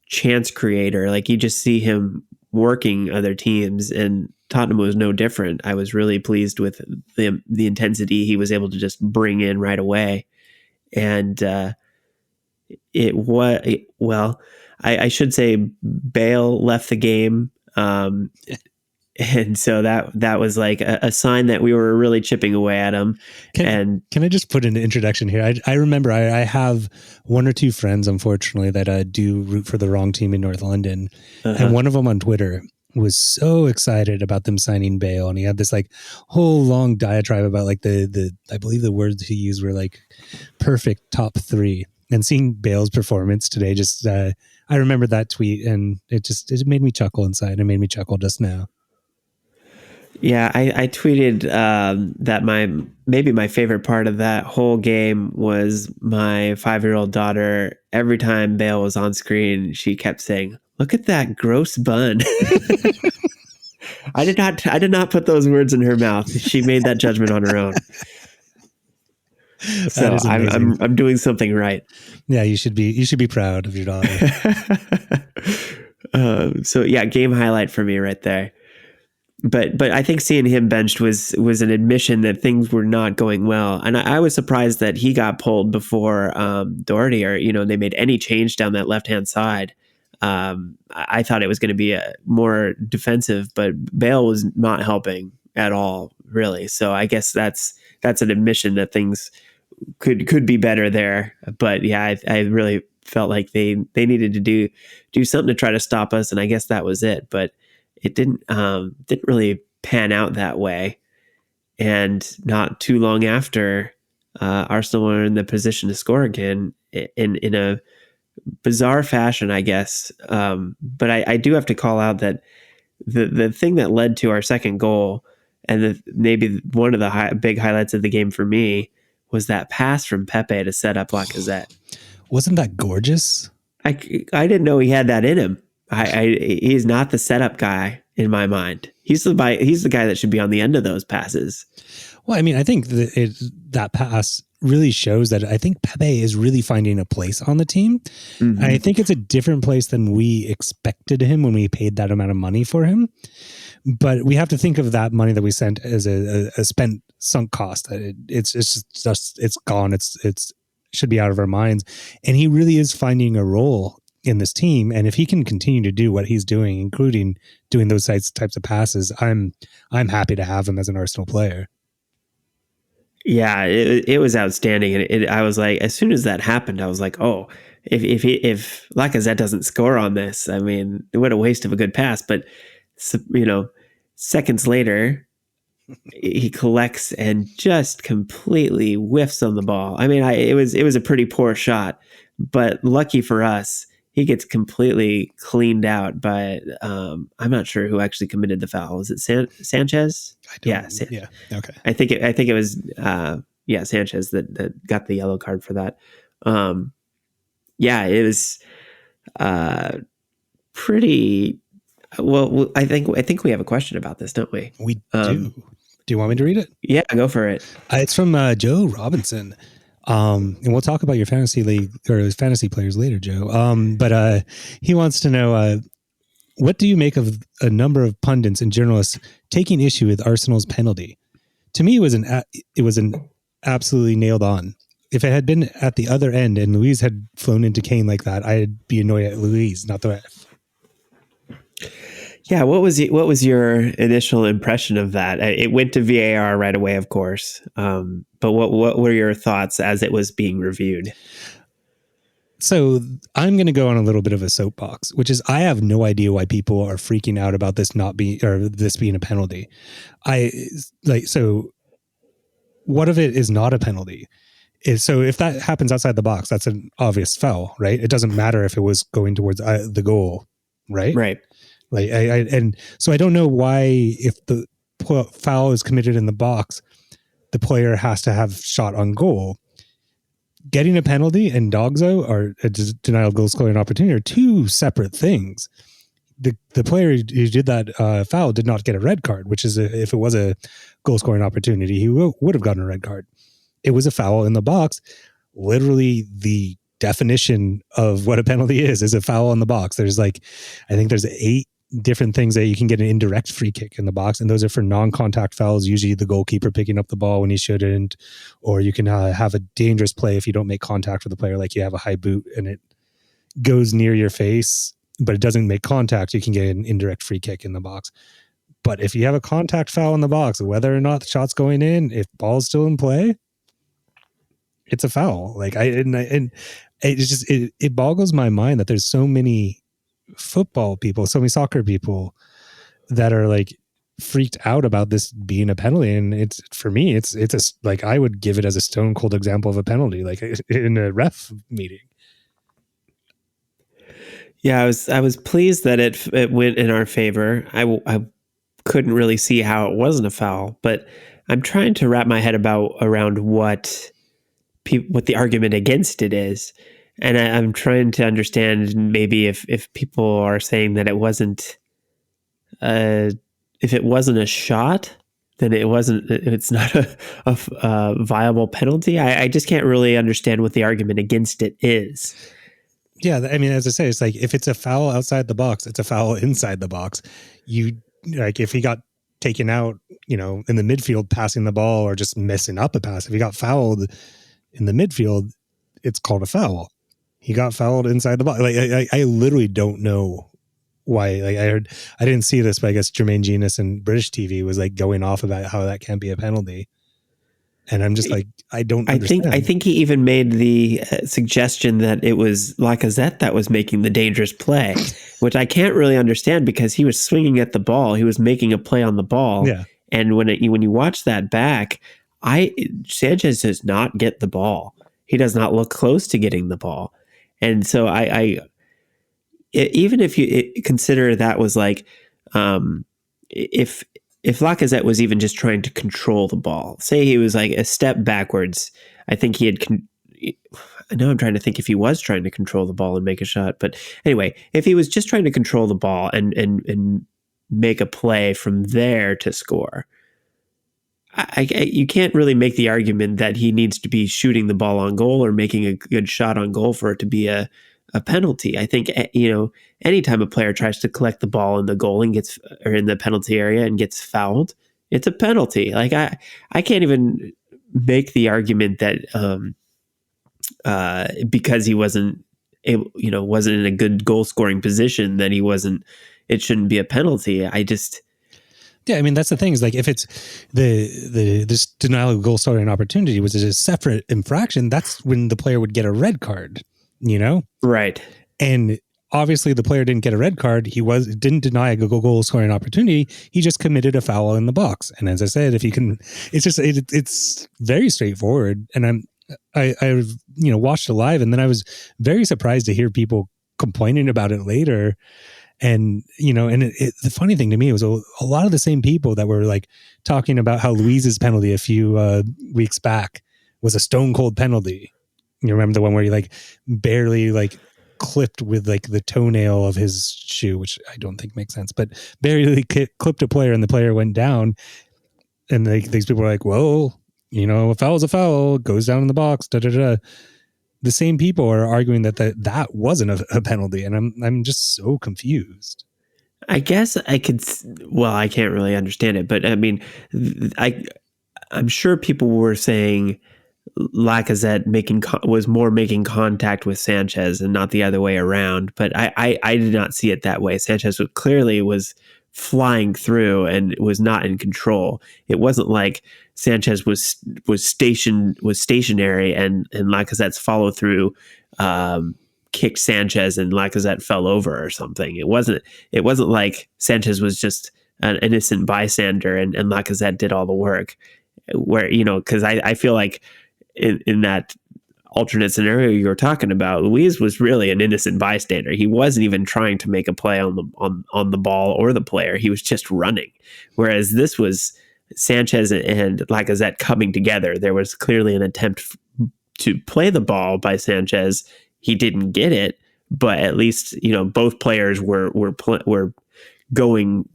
chance creator. Like, you just see him working other teams, and Tottenham was no different. I was really pleased with the intensity he was able to just bring in right away. And I should say Bale left the game. And so that was like a sign that we were really chipping away at him. Can I just put an introduction here? I remember I have 1 or 2 friends, unfortunately, that do root for the wrong team in North London. And one of them on Twitter was so excited about them signing Bale, and he had this like whole long diatribe about like the I believe the words he used were like perfect top 3. And seeing Bale's performance today, just I remember that tweet, and it made me chuckle inside. It made me chuckle just now. Yeah, I tweeted that my favorite part of that whole game was my 5-year-old daughter. Every time Bale was on screen, she kept saying, "Look at that gross bun." I did not put those words in her mouth. She made that judgment on her own. That So is amazing. I'm doing something right. Yeah, you should be proud of your daughter. So yeah, game highlight for me right there. But I think seeing him benched was an admission that things were not going well, and I was surprised that he got pulled before Doherty, or they made any change down that left hand side. I thought it was going to be a more defensive, but Bale was not helping at all, really. So I guess that's an admission that things could be better there. But yeah, I really felt like they needed to do something to try to stop us, and I guess that was it. But it didn't really pan out that way. And not too long after, Arsenal were in the position to score again in a bizarre fashion, I guess. But I do have to call out that the thing that led to our second goal, and maybe one of the big highlights of the game for me, was that pass from Pepe to set up Lacazette. Wasn't that gorgeous? I didn't know he had that in him. He's not the setup guy in my mind. He's the guy that should be on the end of those passes. Well, I mean, I think that pass really shows that I think Pepe is really finding a place on the team. Mm-hmm. I think it's a different place than we expected him when we paid that amount of money for him. But we have to think of that money that we sent as a spent sunk cost. It's gone. It's should be out of our minds. And he really is finding a role in this team. And if he can continue to do what he's doing, including doing those types of passes, I'm happy to have him as an Arsenal player. Yeah, it was outstanding. And I was like, as soon as that happened, I was like, oh, if Lacazette doesn't score on this, I mean, what a waste of a good pass. But, seconds later, he collects and just completely whiffs on the ball. I mean, it was a pretty poor shot, but lucky for us, he gets completely cleaned out by, I'm not sure who actually committed the foul. Was it Sanchez? Yeah. Okay. I think it was, Sanchez that got the yellow card for that. It was, pretty, well, I think we have a question about this, don't we? We do. Do you want me to read it? Yeah, go for it. It's from Joe Robinson. And we'll talk about your fantasy league or fantasy players later, Joe. But he wants to know, what do you make of a number of pundits and journalists taking issue with Arsenal's penalty? To me, it was an absolutely nailed on. If it had been at the other end and Luis had flown into Kane like that, I'd be annoyed at Luis, not the ref. Yeah, what was your initial impression of that? It went to VAR right away, of course. But what were your thoughts as it was being reviewed? So I'm going to go on a little bit of a soapbox, which is I have no idea why people are freaking out about this this being a penalty. So what if it is not a penalty? So if that happens outside the box, that's an obvious foul, right? It doesn't matter if it was going towards the goal, right? Right. And so I don't know why, if the foul is committed in the box, the player has to have shot on goal. Getting a penalty and dogzo or a denial of goal scoring opportunity are two separate things. The player who did that foul did not get a red card, which is if it was a goal scoring opportunity, he would have gotten a red card. It was a foul in the box. Literally, the definition of what a penalty is a foul in the box. I think there's 8 different things that you can get an indirect free kick in the box, and those are for non-contact fouls, usually the goalkeeper picking up the ball when he shouldn't, or you can have a dangerous play if you don't make contact with the player, like you have a high boot and it goes near your face but it doesn't make contact, you can get an indirect free kick in the box. But if you have a contact foul in the box, whether or not the shot's going in, if ball's still in play, it's a foul. It boggles my mind that there's so many football people, so many soccer people that are like freaked out about this being a penalty. And it's, for me, it's I would give it as a stone cold example of a penalty, like in a ref meeting. Yeah, I was pleased that it went in our favor. I couldn't really see how it wasn't a foul, but I'm trying to wrap my head around what the argument against it is. And I'm trying to understand maybe if people are saying that it wasn't, if it wasn't a shot, then it's not a viable penalty. I just can't really understand what the argument against it is. Yeah, I mean, as I say, it's like if it's a foul outside the box, it's a foul inside the box. You like if he got taken out, in the midfield passing the ball or just messing up a pass. If he got fouled in the midfield, it's called a foul. He got fouled inside the box. Like I literally don't know why. Like I didn't see this, but I guess Jermaine Genius and British TV was like going off about how that can't be a penalty. And I'm just like, I don't understand. I think he even made the suggestion that it was Lacazette that was making the dangerous play, which I can't really understand because he was swinging at the ball. He was making a play on the ball. Yeah. And when you watch that back, Sanchez does not get the ball. He does not look close to getting the ball. And so even if you consider that was like, if Lacazette was even just trying to control the ball, say he was like a step backwards, I think he had. I know I'm trying to think if he was trying to control the ball and make a shot, but anyway, if he was just trying to control the ball and make a play from there to score, you can't really make the argument that he needs to be shooting the ball on goal or making a good shot on goal for it to be a penalty. I think, anytime a player tries to collect the ball in the goal and or in the penalty area and gets fouled, it's a penalty. Like I can't even make the argument that because he wasn't able, wasn't in a good goal scoring position that it shouldn't be a penalty. Yeah, I mean that's the thing is like if it's this denial of goal scoring opportunity was a separate infraction, that's when the player would get a red card. Right. And obviously the player didn't get a red card. He didn't deny a goal scoring opportunity. He just committed a foul in the box. And as I said, if you can, it's very straightforward. And I watched it live, and then I was very surprised to hear people complaining about it later. And, the funny thing to me was a lot of the same people that were like talking about how Luiz's penalty a few weeks back was a stone cold penalty. You remember the one where he like barely like clipped with like the toenail of his shoe, which I don't think makes sense, but barely clipped a player and the player went down. And these people were like, well, a foul is a foul, goes down in the box, da da da. The same people are arguing that wasn't a penalty. And I'm just so confused. I guess I can't really understand it, but I mean, I'm sure people were saying Lacazette was more making contact with Sanchez and not the other way around. But I did not see it that way. Sanchez clearly was flying through and was not in control. It wasn't like Sanchez was stationary and Lacazette's follow through kicked Sanchez and Lacazette fell over or something. It wasn't like Sanchez was just an innocent bystander and Lacazette did all the work. Where because I feel like in that alternate scenario you were talking about, Luiz was really an innocent bystander. He wasn't even trying to make a play on the ball or the player. He was just running. Whereas this was Sanchez and Lacazette coming together. There was clearly an attempt to play the ball by Sanchez. He didn't get it, but at least both players were going.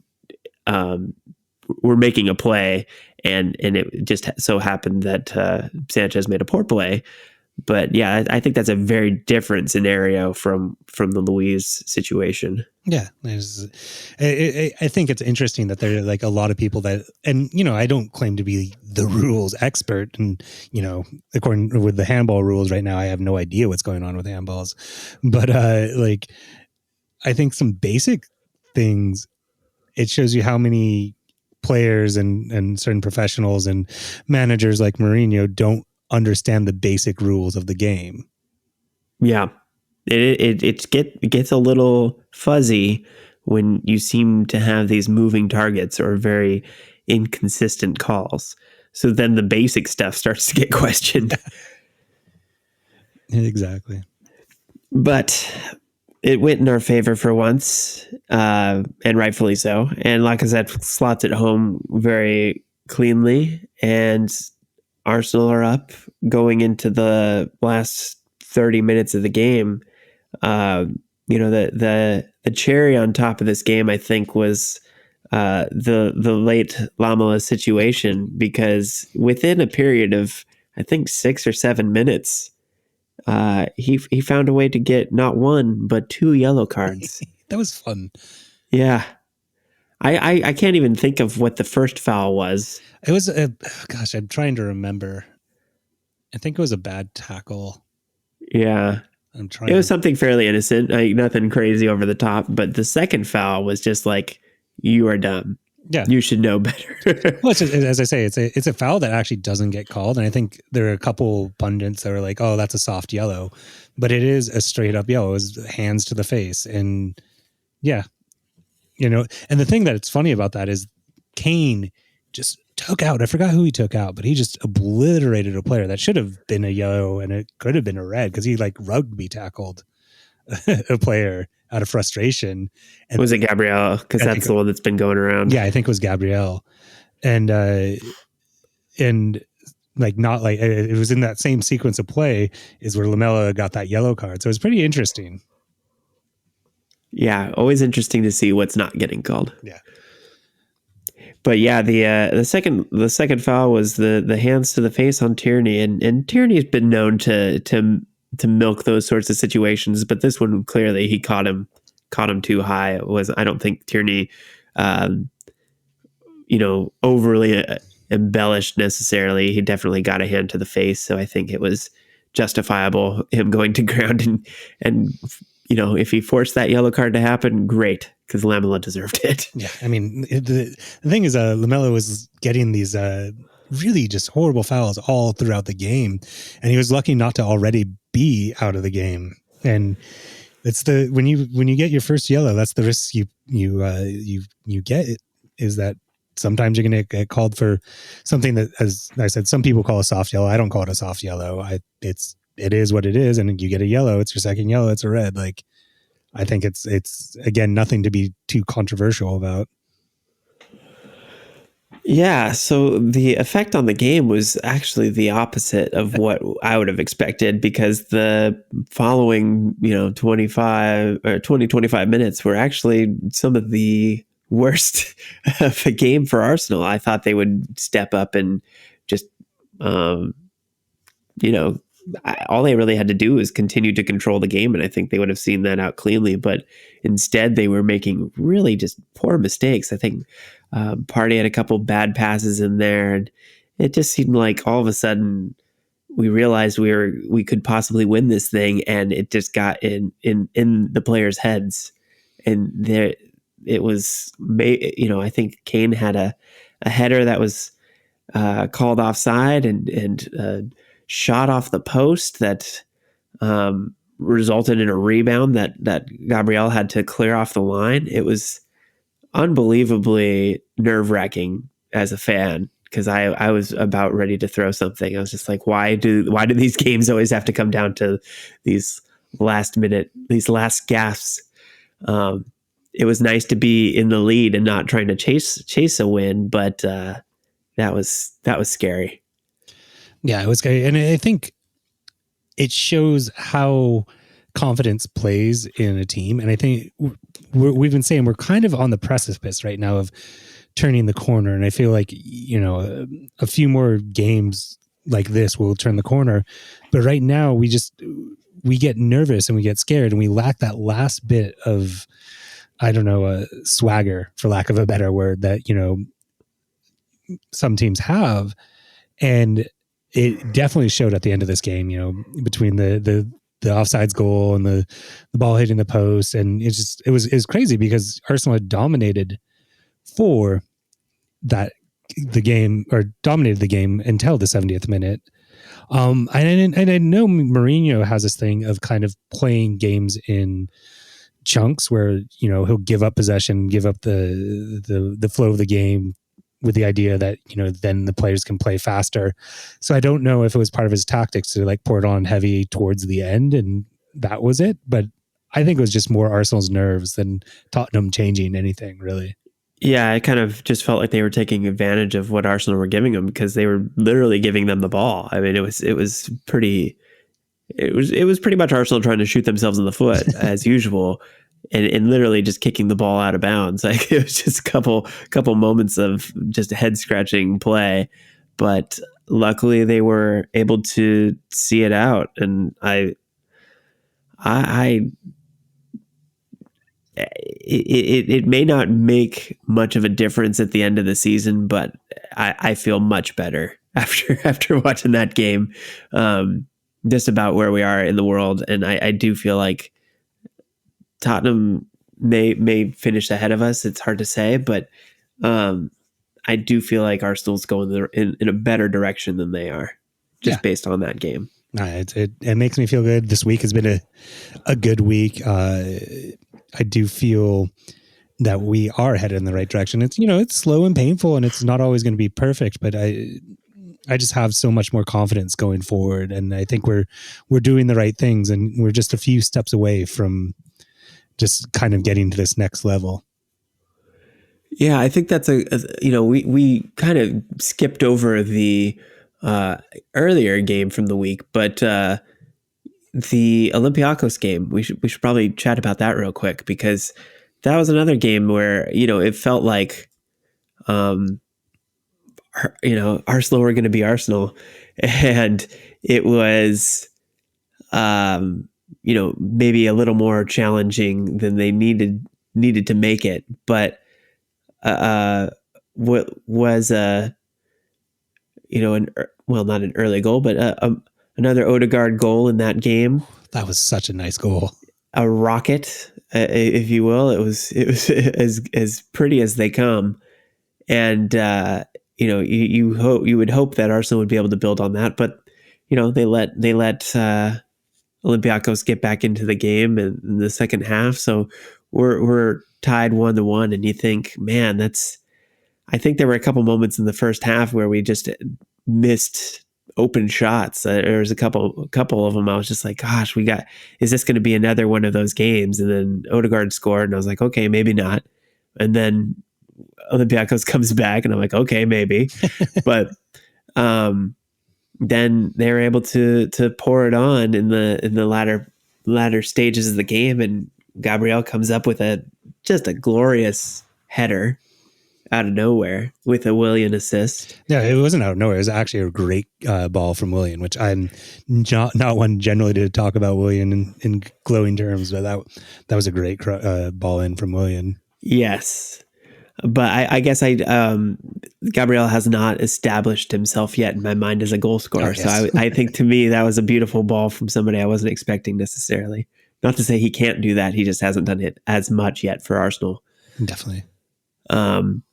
Were making a play, and it just so happened that Sanchez made a poor play. But yeah, I think that's a very different scenario from the Luiz situation. Yeah, I think it's interesting that there are like a lot of people that, and I don't claim to be the rules expert, and according with the handball rules right now, I have no idea what's going on with handballs, but like I think some basic things, it shows you how many players and certain professionals and managers like Mourinho don't understand the basic rules of the game. Yeah, it gets a little fuzzy when you seem to have these moving targets or very inconsistent calls. So then the basic stuff starts to get questioned. Exactly. But it went in our favor for once, and rightfully so. And Lacazette slots it home very cleanly, and Arsenal are up going into the last 30 minutes of the game. The cherry on top of this game, I think, was the late Lamela situation, because within a period of, I think, 6 or 7 minutes, he found a way to get not one but 2 yellow cards. That was fun. Yeah. I can't even think of what the first foul was. It was gosh, I'm trying to remember. I think it was a bad tackle. Yeah. It was something fairly innocent, like nothing crazy over the top, but the second foul was just like, you are dumb. Yeah. You should know better. Well, as I say, it's a foul that actually doesn't get called. And I think there are a couple pundits that are like, oh, that's a soft yellow. But it is a straight up yellow. It was hands to the face. And yeah, and the thing that it's funny about that is Kane just took out, I forgot who he took out, but he just obliterated a player that should have been a yellow, and it could have been a red because he like rugby tackled a player out of frustration. And was it Gabrielle? Because that's the one that's been going around. Yeah, I think it was Gabrielle. And like, not like, it was in that same sequence of play is where Lamela got that yellow card. So it was pretty interesting. Yeah, always interesting to see what's not getting called. Yeah. But yeah, the second foul was the hands to the face on Tierney, and Tierney's been known to milk those sorts of situations, but this one clearly he caught him too high. I don't think Tierney overly embellished necessarily. He definitely got a hand to the face, so I think it was justifiable him going to ground, and if he forced that yellow card to happen, great, because Lamela deserved it. Yeah, I mean, the thing is, Lamela was getting these really just horrible fouls all throughout the game, and he was lucky not to already be out of the game. And it's when you get your first yellow, that's the risk you get, is that sometimes you're going to get called for something that, as I said, some people call a soft yellow. I don't call it a soft yellow. It is what it is, and you get a yellow. It's your second yellow. It's a red. Like, I think it's again nothing to be too controversial about. Yeah, so the effect on the game was actually the opposite of what I would have expected, because the following 25 minutes were actually some of the worst of a game for Arsenal. I thought they would step up and just all they really had to do was continue to control the game, and I think they would have seen that out cleanly. But instead, they were making really just poor mistakes. I think Partey had a couple bad passes in there, and it just seemed like all of a sudden we realized we could possibly win this thing, and it just got in the players' heads, and there it was. I think Kane had a header that was called offside, and shot off the post that resulted in a rebound that Gabriel had to clear off the line. It was unbelievably nerve-wracking as a fan, because I was about ready to throw something. I was just like, why do these games always have to come down to these last gasps? It was nice to be in the lead and not trying to chase a win, but that was scary. Yeah, it was scary. And I think it shows how confidence plays in a team. And I think we've been saying we're kind of on the precipice right now of turning the corner. And I feel like, a few more games like this will turn the corner. But right now we get nervous and we get scared, and we lack that last bit of, swagger, for lack of a better word, that, some teams have. And it definitely showed at the end of this game, between the offsides goal and the ball hitting the post. And it was crazy, because Arsenal had dominated the game until the 70th minute. And I know Mourinho has this thing of kind of playing games in chunks where, he'll give up possession, give up the flow of the game, with the idea that, then the players can play faster. So I don't know if it was part of his tactics to like pour it on heavy towards the end, and that was it. But I think it was just more Arsenal's nerves than Tottenham changing anything, really. Yeah, I kind of just felt like they were taking advantage of what Arsenal were giving them, because they were literally giving them the ball. I mean, it was pretty much Arsenal trying to shoot themselves in the foot as usual. and literally just kicking the ball out of bounds. Like it was just a couple moments of just head scratching play, but luckily they were able to see it out. And it may not make much of a difference at the end of the season, but I feel much better after watching that game, just about where we are in the world. And I do feel like Tottenham may finish ahead of us. It's hard to say, but I do feel like Arsenal's going in a better direction than they are, just based on that game. It makes me feel good. This week has been a good week. I do feel that we are headed in the right direction. It's, it's slow and painful and it's not always going to be perfect, but I just have so much more confidence going forward. And I think we're doing the right things, and we're just a few steps away from just kind of getting to this next level. Yeah, I think that's we kind of skipped over the earlier game from the week, but the Olympiacos game, we should probably chat about that real quick, because that was another game where, it felt like, Arsenal were going to be Arsenal, and it was, maybe a little more challenging than they needed to make it. But what was not an early goal, but another Ødegaard goal in that game. That was such a nice goal. A rocket, if you will. It was as pretty as they come, and you would hope that Arsenal would be able to build on that, but they let Olympiacos get back into the game in the second half, so we're tied 1-1, and you think, man, I think there were a couple moments in the first half where we just missed open shots. There was a couple of them. I was just like, gosh, is this going to be another one of those games? And then Ødegaard scored, and I was like, okay, maybe not. And then Olympiacos comes back, and I'm like, okay, maybe. But then they were able to pour it on in the latter stages of the game, and Gabriel comes up with just a glorious header out of nowhere with a Willian assist. Yeah, it wasn't out of nowhere. It was actually a great ball from Willian, which I'm not one generally to talk about Willian in glowing terms, but that was a great ball in from Willian. Yes. But I guess Gabriel has not established himself yet in my mind as a goal scorer. Oh, yes. So I think, to me, that was a beautiful ball from somebody I wasn't expecting necessarily. Not to say he can't do that. He just hasn't done it as much yet for Arsenal. Definitely. And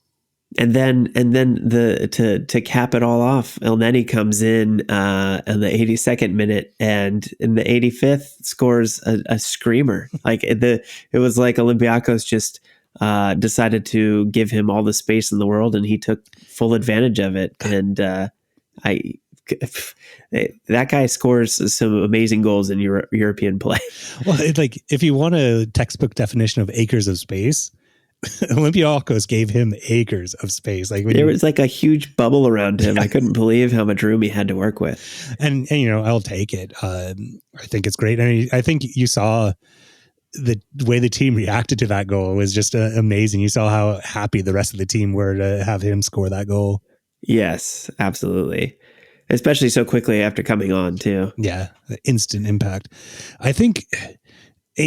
then to cap it all off, Elneny comes in the 82nd minute, and in the 85th scores a screamer. Like it was like Olympiacos just decided to give him all the space in the world, and he took full advantage of it. And that guy scores some amazing goals in European play. Well, if you want a textbook definition of acres of space, Olympiacos gave him acres of space. Like there was like a huge bubble around him. Yeah. I couldn't believe how much room he had to work with. And I'll take it. I think it's great. And I think you saw the way the team reacted to that goal was just amazing. You saw how happy the rest of the team were to have him score that goal. Yes, absolutely. Especially so quickly after coming on too. Yeah, the instant impact. I think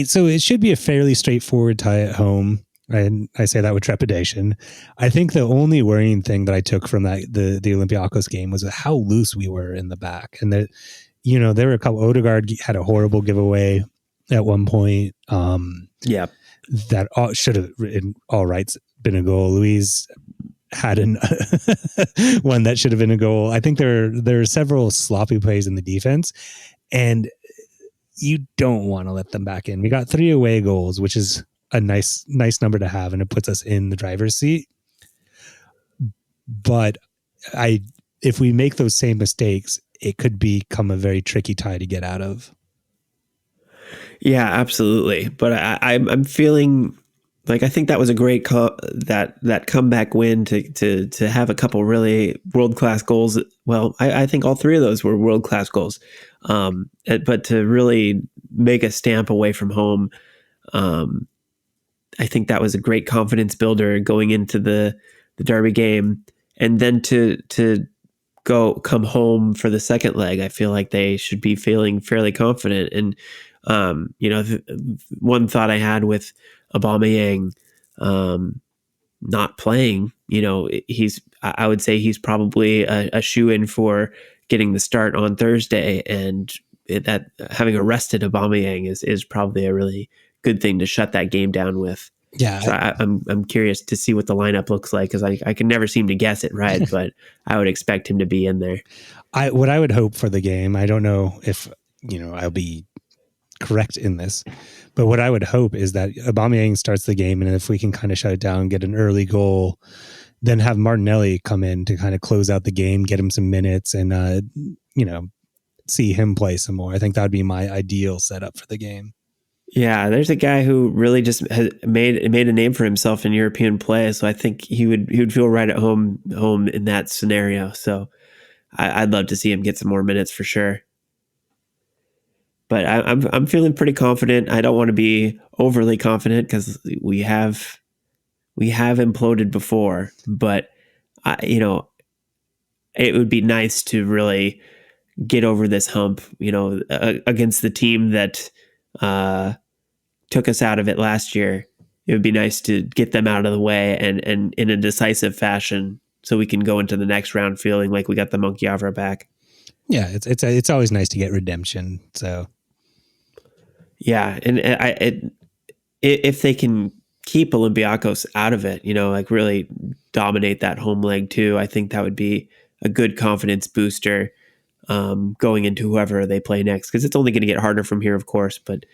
so. It should be a fairly straightforward tie at home. And I say that with trepidation. I think the only worrying thing that I took from the Olympiacos game was how loose we were in the back. And that, there were a couple. Ødegaard had a horrible giveaway at one point. That should have, in all rights, been a goal. Luis had one that should have been a goal. I think there are several sloppy plays in the defense, and you don't want to let them back in. We got 3 away goals, which is a nice number to have, and it puts us in the driver's seat. But if we make those same mistakes, it could become a very tricky tie to get out of. Yeah, absolutely. But I'm feeling like I think that was a great that comeback win to have a couple really world-class goals. Well, I think all 3 of those were world-class goals. But to really make a stamp away from home, I think that was a great confidence builder going into the Derby game, and then to come home for the second leg. I feel like they should be feeling fairly confident. And one thought I had with Aubameyang not playing, I would say he's probably a shoe-in for getting the start on Thursday, and that having arrested Aubameyang is probably a really good thing to shut that game down with. Yeah. So I'm curious to see what the lineup looks like, because I can never seem to guess it right, but I would expect him to be in there. What I would hope for the game, I don't know if I'll be correct in this, but what I would hope is that Aubameyang starts the game, and if we can kind of shut it down, get an early goal, then have Martinelli come in to kind of close out the game, get him some minutes, and see him play some more. I think that would be my ideal setup for the game. Yeah, there's a guy who really just has made a name for himself in European play, so I think he would feel right at home in that scenario. So I'd love to see him get some more minutes for sure. But I'm feeling pretty confident. I don't want to be overly confident because we have imploded before, but it would be nice to really get over this hump, against the team that took us out of it last year. It would be nice to get them out of the way and in a decisive fashion, so we can go into the next round feeling like we got the monkey off our back. Yeah, it's always nice to get redemption. So yeah, and if they can keep Olympiacos out of it, really dominate that home leg too, I think that would be a good confidence booster going into whoever they play next, because it's only going to get harder from here, of course. But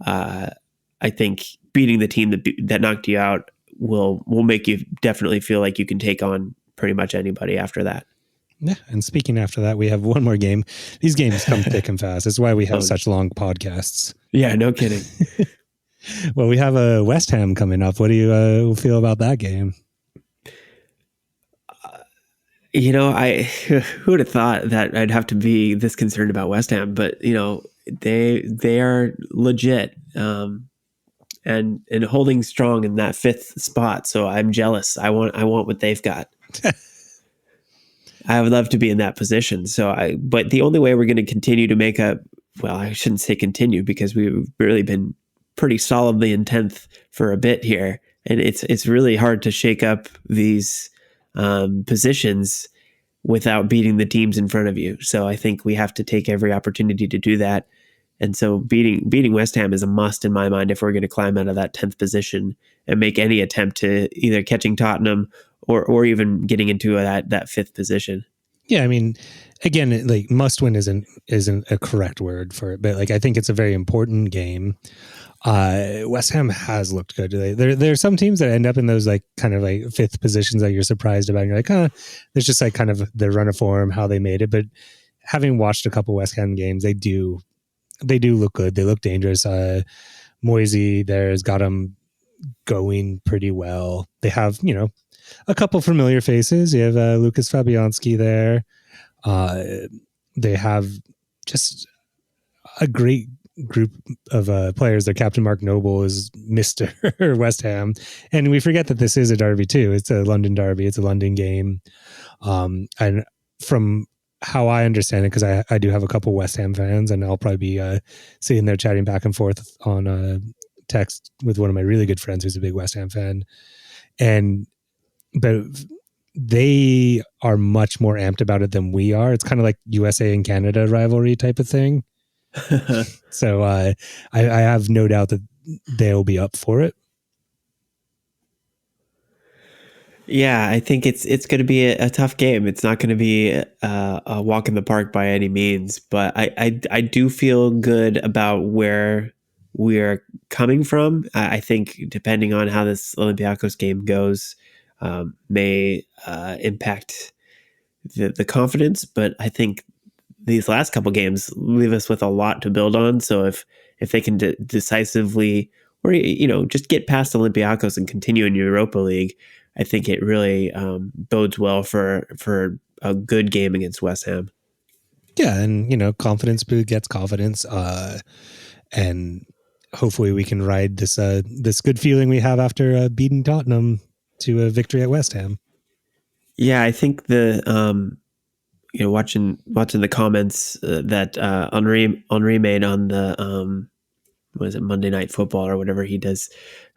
I think beating the team that knocked you out will make you definitely feel like you can take on pretty much anybody after that. Yeah, and speaking after that, we have one more game. These games come thick and fast. That's why we have such long podcasts. Yeah, no kidding. Well, we have a West Ham coming up. What do you feel about that game? Who would have thought that I'd have to be this concerned about West Ham? But they are legit and holding strong in that fifth spot. So I'm jealous. I want what they've got. I would love to be in that position. But the only way we're going to continue to make up, well, I shouldn't say continue, because we've really been pretty solidly in 10th for a bit here. And it's really hard to shake up these positions without beating the teams in front of you. So I think we have to take every opportunity to do that. And so beating West Ham is a must in my mind if we're going to climb out of that 10th position and make any attempt to either catching Tottenham or even getting into that fifth position. Yeah, I mean, again, like, must win isn't a correct word for it, but like, I think it's a very important game. West Ham has looked good. There are some teams that end up in those like kind of like fifth positions that you're surprised about. And you're like, there's just like kind of their run of form, how they made it. But having watched a couple West Ham games, they do look good. They look dangerous. Moisey there's got them going pretty well. They have, a couple familiar faces. You have Lucas Fabianski there. They have just a great group of players. Their captain Mark Noble is Mr. West Ham, and we forget that this is a derby too. It's a London derby. It's a London game, and from how I understand it, because I do have a couple West Ham fans, and I'll probably be sitting there chatting back and forth on text with one of my really good friends who's a big West Ham fan, but they are much more amped about it than we are. It's kind of like USA and Canada rivalry type of thing. So I have no doubt that they'll be up for it. Yeah, I think it's going to be a tough game. It's not going to be a walk in the park by any means, but I do feel good about where we're coming from. I think depending on how this Olympiacos game goes, may impact the confidence, but I think these last couple games leave us with a lot to build on. So if they can decisively, or just get past Olympiacos and continue in Europa League, I think it really bodes well for a good game against West Ham. Yeah, and confidence begets confidence, and hopefully we can ride this this good feeling we have after beating Tottenham to a victory at West Ham. Yeah, I think watching the comments that Henri made on the what is it, Monday Night Football or whatever he does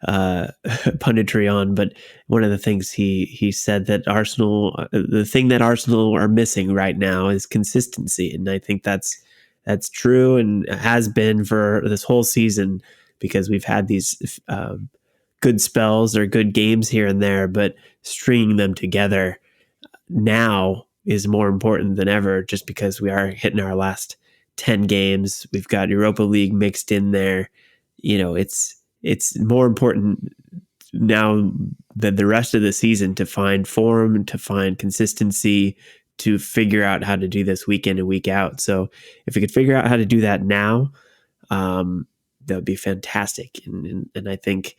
punditry on. But one of the things he said that the thing that Arsenal are missing right now is consistency, and I think that's true and has been for this whole season, because we've had these good spells or good games here and there, but stringing them together now is more important than ever, just because we are hitting our last 10 games. We've got Europa League mixed in there. It's more important now than the rest of the season to find form, to find consistency, to figure out how to do this week in and week out. So if we could figure out how to do that now, that would be fantastic. And I think,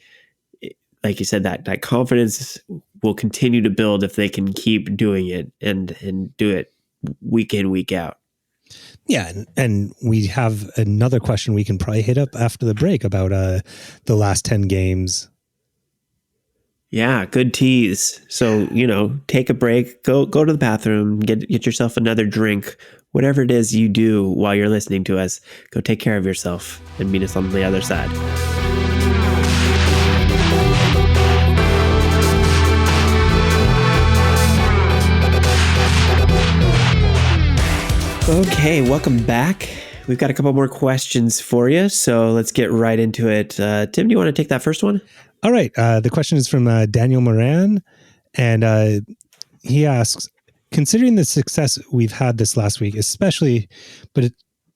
like you said, that confidence will continue to build if they can keep doing it and do it week in, week out. Yeah, and we have another question we can probably hit up after the break about the last 10 games. Yeah, good tease. So, take a break, go to the bathroom, get yourself another drink, whatever it is you do while you're listening to us. Go take care of yourself and meet us on the other side. Okay, welcome back. We've got a couple more questions for you, so let's get right into it. Tim, do you want to take that first one? All right. The question is from Daniel Moran, and he asks, considering the success we've had this last week, especially, but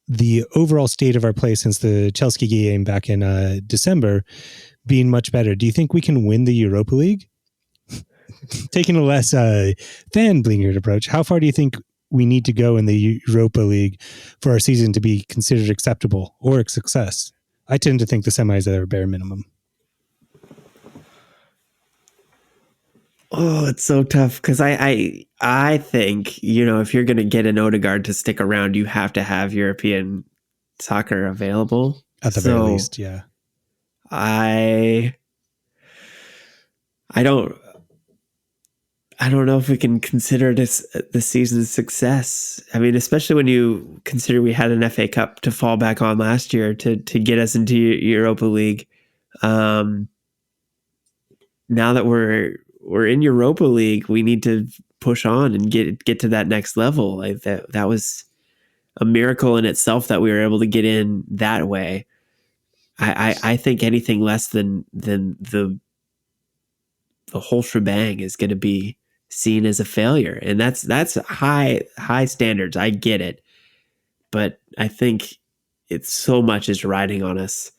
the overall state of our play since the Chelsea game back in December being much better, do you think we can win the Europa League? Taking a less fan-blingered approach, how far do you think we need to go in the Europa League for our season to be considered acceptable or a success? I tend to think the semis are bare minimum. Oh, it's so tough because I think, if you're going to get an Ødegaard to stick around, you have to have European soccer available. At the very least, yeah. I don't know if we can consider this season's success. I mean, especially when you consider we had an FA Cup to fall back on last year to get us into Europa League. Now that we're in Europa League, we need to push on and get to that next level. That was a miracle in itself that we were able to get in that way. I think anything less than the whole shebang is going to be seen as a failure, and that's high standards. I get it, but I think it's so much is riding on us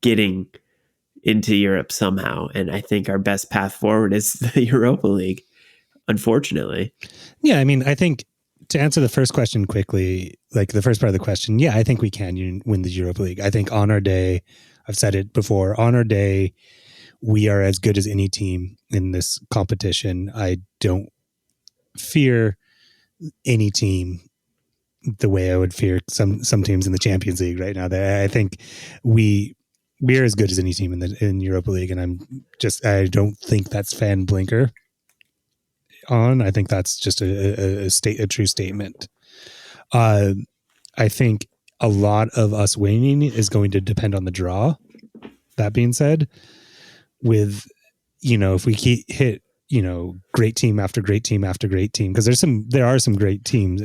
getting into Europe somehow, and I think our best path forward is the Europa League, unfortunately. Yeah, I mean, I think to answer the first question quickly, like the first part of the question, yeah, I think we can win the Europa League. I think on our day, I've said it before, on our day, we are as good as any team in this competition. I don't fear any team the way I would fear some teams in the Champions League right now. I think we're as good as any team in Europa League, and I don't think that's fan blinker on. I think that's just a true statement. I think a lot of us winning is going to depend on the draw. That being said, with, if we hit, great team after great team after great team, because there are some great teams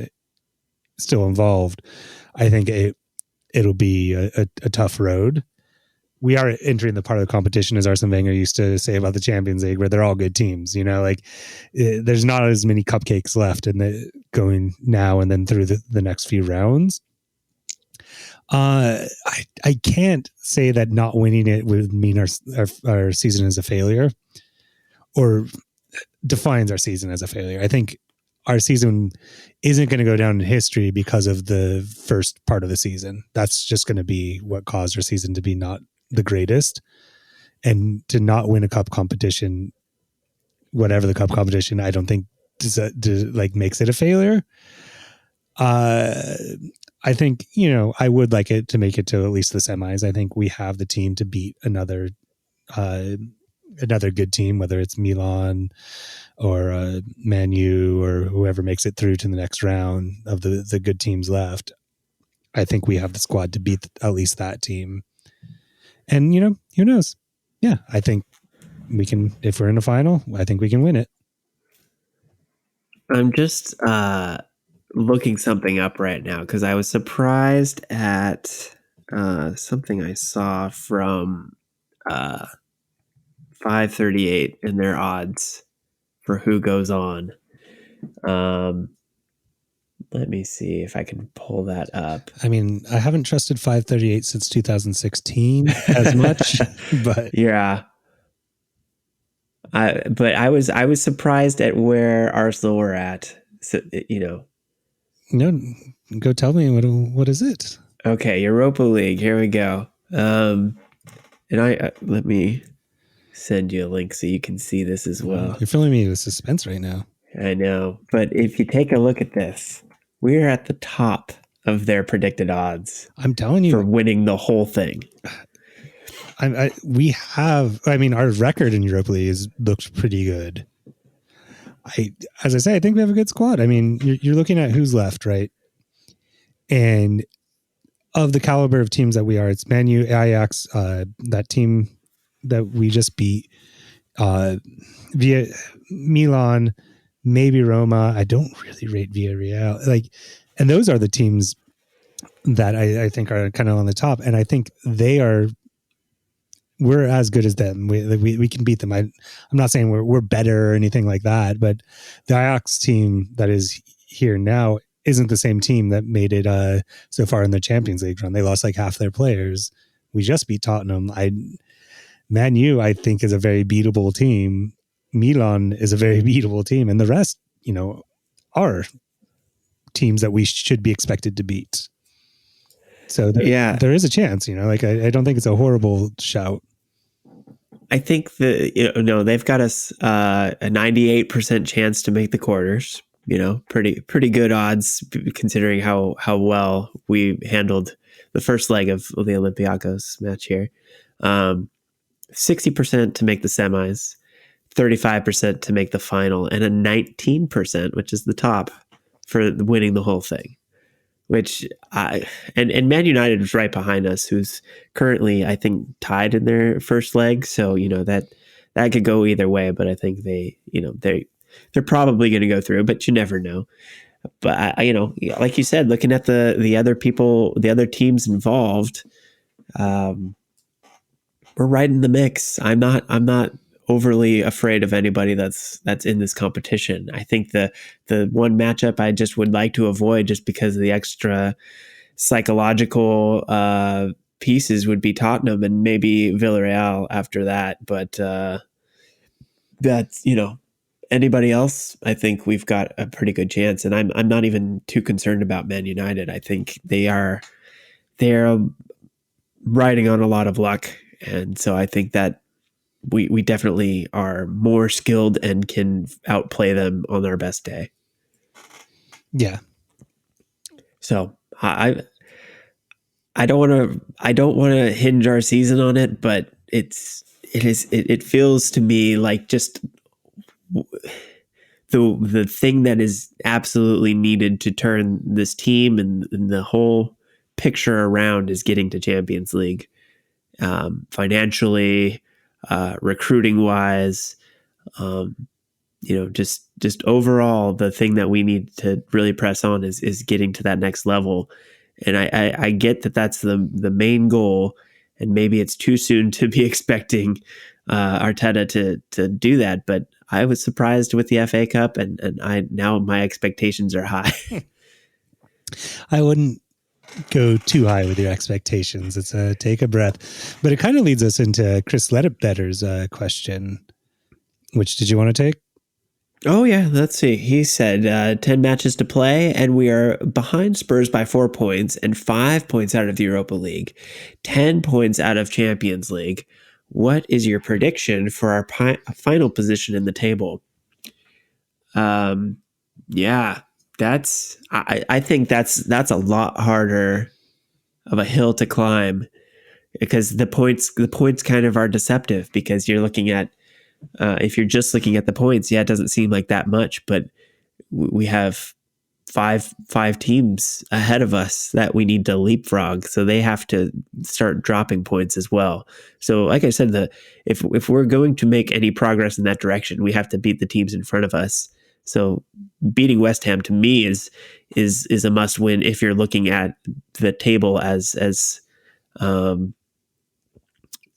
still involved, I think it'll be a tough road. We are entering the part of the competition, as Arsene Wenger used to say about the Champions League, where they're all good teams. There's not as many cupcakes left in going now and then through the next few rounds. I can't say that not winning it would mean our season is a failure or defines our season as a failure. I think our season isn't going to go down in history because of the first part of the season. That's just going to be what caused our season to be not the greatest, and to not win a cup competition, whatever the cup competition, I don't think makes it a failure. I think, I would like it to make it to at least the semis. I think we have the team to beat another good team, whether it's Milan or Man U or whoever makes it through to the next round of the good teams left. I think we have the squad to beat at least that team. And, who knows? Yeah, I think we can, if we're in a final, I think we can win it. I'm just looking something up right now because I was surprised at something I saw from 538 and their odds for who goes on. Let me see if I can pull that up. I mean, I haven't trusted 538 since 2016 as much, but yeah. But I was surprised at where Arsenal were at. So, No, go tell me what is it? Okay, Europa League. Here we go. And I let me send you a link so you can see this as well. You're filling me with suspense right now. I know, but if you take a look at this, we're at the top of their predicted odds. I'm telling you, for winning the whole thing. Our record in Europa League looks pretty good. As I say, I think we have a good squad. I mean, you're looking at who's left, right? And of the caliber of teams that we are, it's Man U, Ajax, that team that we just beat, via Milan, maybe Roma. I don't really rate Villarreal. And those are the teams that I think are kind of on the top. And I think we're as good as them. We can beat them. I'm not saying we're better or anything like that, but the Ajax team that is here now isn't the same team that made it so far in the Champions League run. They lost like half their players. We just beat Tottenham. Man U, I think, is a very beatable team. Milan is a very beatable team, and the rest, are teams that we should be expected to beat. So there is a chance, I don't think it's a horrible shout. I think they've got us a 98% chance to make the quarters. Pretty good odds considering how well we handled the first leg of the Olympiacos match here. 60% to make the semis, 35% to make the final, and a 19%, which is the top, for winning the whole thing. And Man United is right behind us, who's currently, I think, tied in their first leg. So, that could go either way, but I think they're probably going to go through, but you never know. But like you said, looking at the other people, the other teams involved, we're right in the mix. I'm not overly afraid of anybody that's in this competition. I think the one matchup I just would like to avoid, just because of the extra psychological pieces, would be Tottenham and maybe Villarreal after that. But that's anybody else, I think we've got a pretty good chance. And I'm not even too concerned about Man United. I think they're riding on a lot of luck, and so I think that we definitely are more skilled and can outplay them on our best day. Yeah. So I don't want to hinge our season on it, but it feels to me like just the thing that is absolutely needed to turn this team and the whole picture around is getting to Champions League, financially, recruiting wise, just overall, the thing that we need to really press on is getting to that next level. And I get that that's the main goal, and maybe it's too soon to be expecting Arteta to do that. But I was surprised with the FA Cup, and now my expectations are high. I wouldn't go too high with your expectations. It's take a breath. But it kind of leads us into Chris Ledbetter's question. Which did you want to take? Oh, yeah. Let's see. He said 10 matches to play, and we are behind Spurs by 4 points and 5 points out of the Europa League, 10 points out of Champions League. What is your prediction for our final position in the table? Yeah. I think that's a lot harder of a hill to climb, because the points kind of are deceptive, because you're looking at, if you're just looking at the points, yeah, it doesn't seem like that much, but we have five teams ahead of us that we need to leapfrog, so they have to start dropping points as well. So like I said, if we're going to make any progress in that direction, we have to beat the teams in front of us. So beating West Ham, to me, is a must win if you're looking at the table as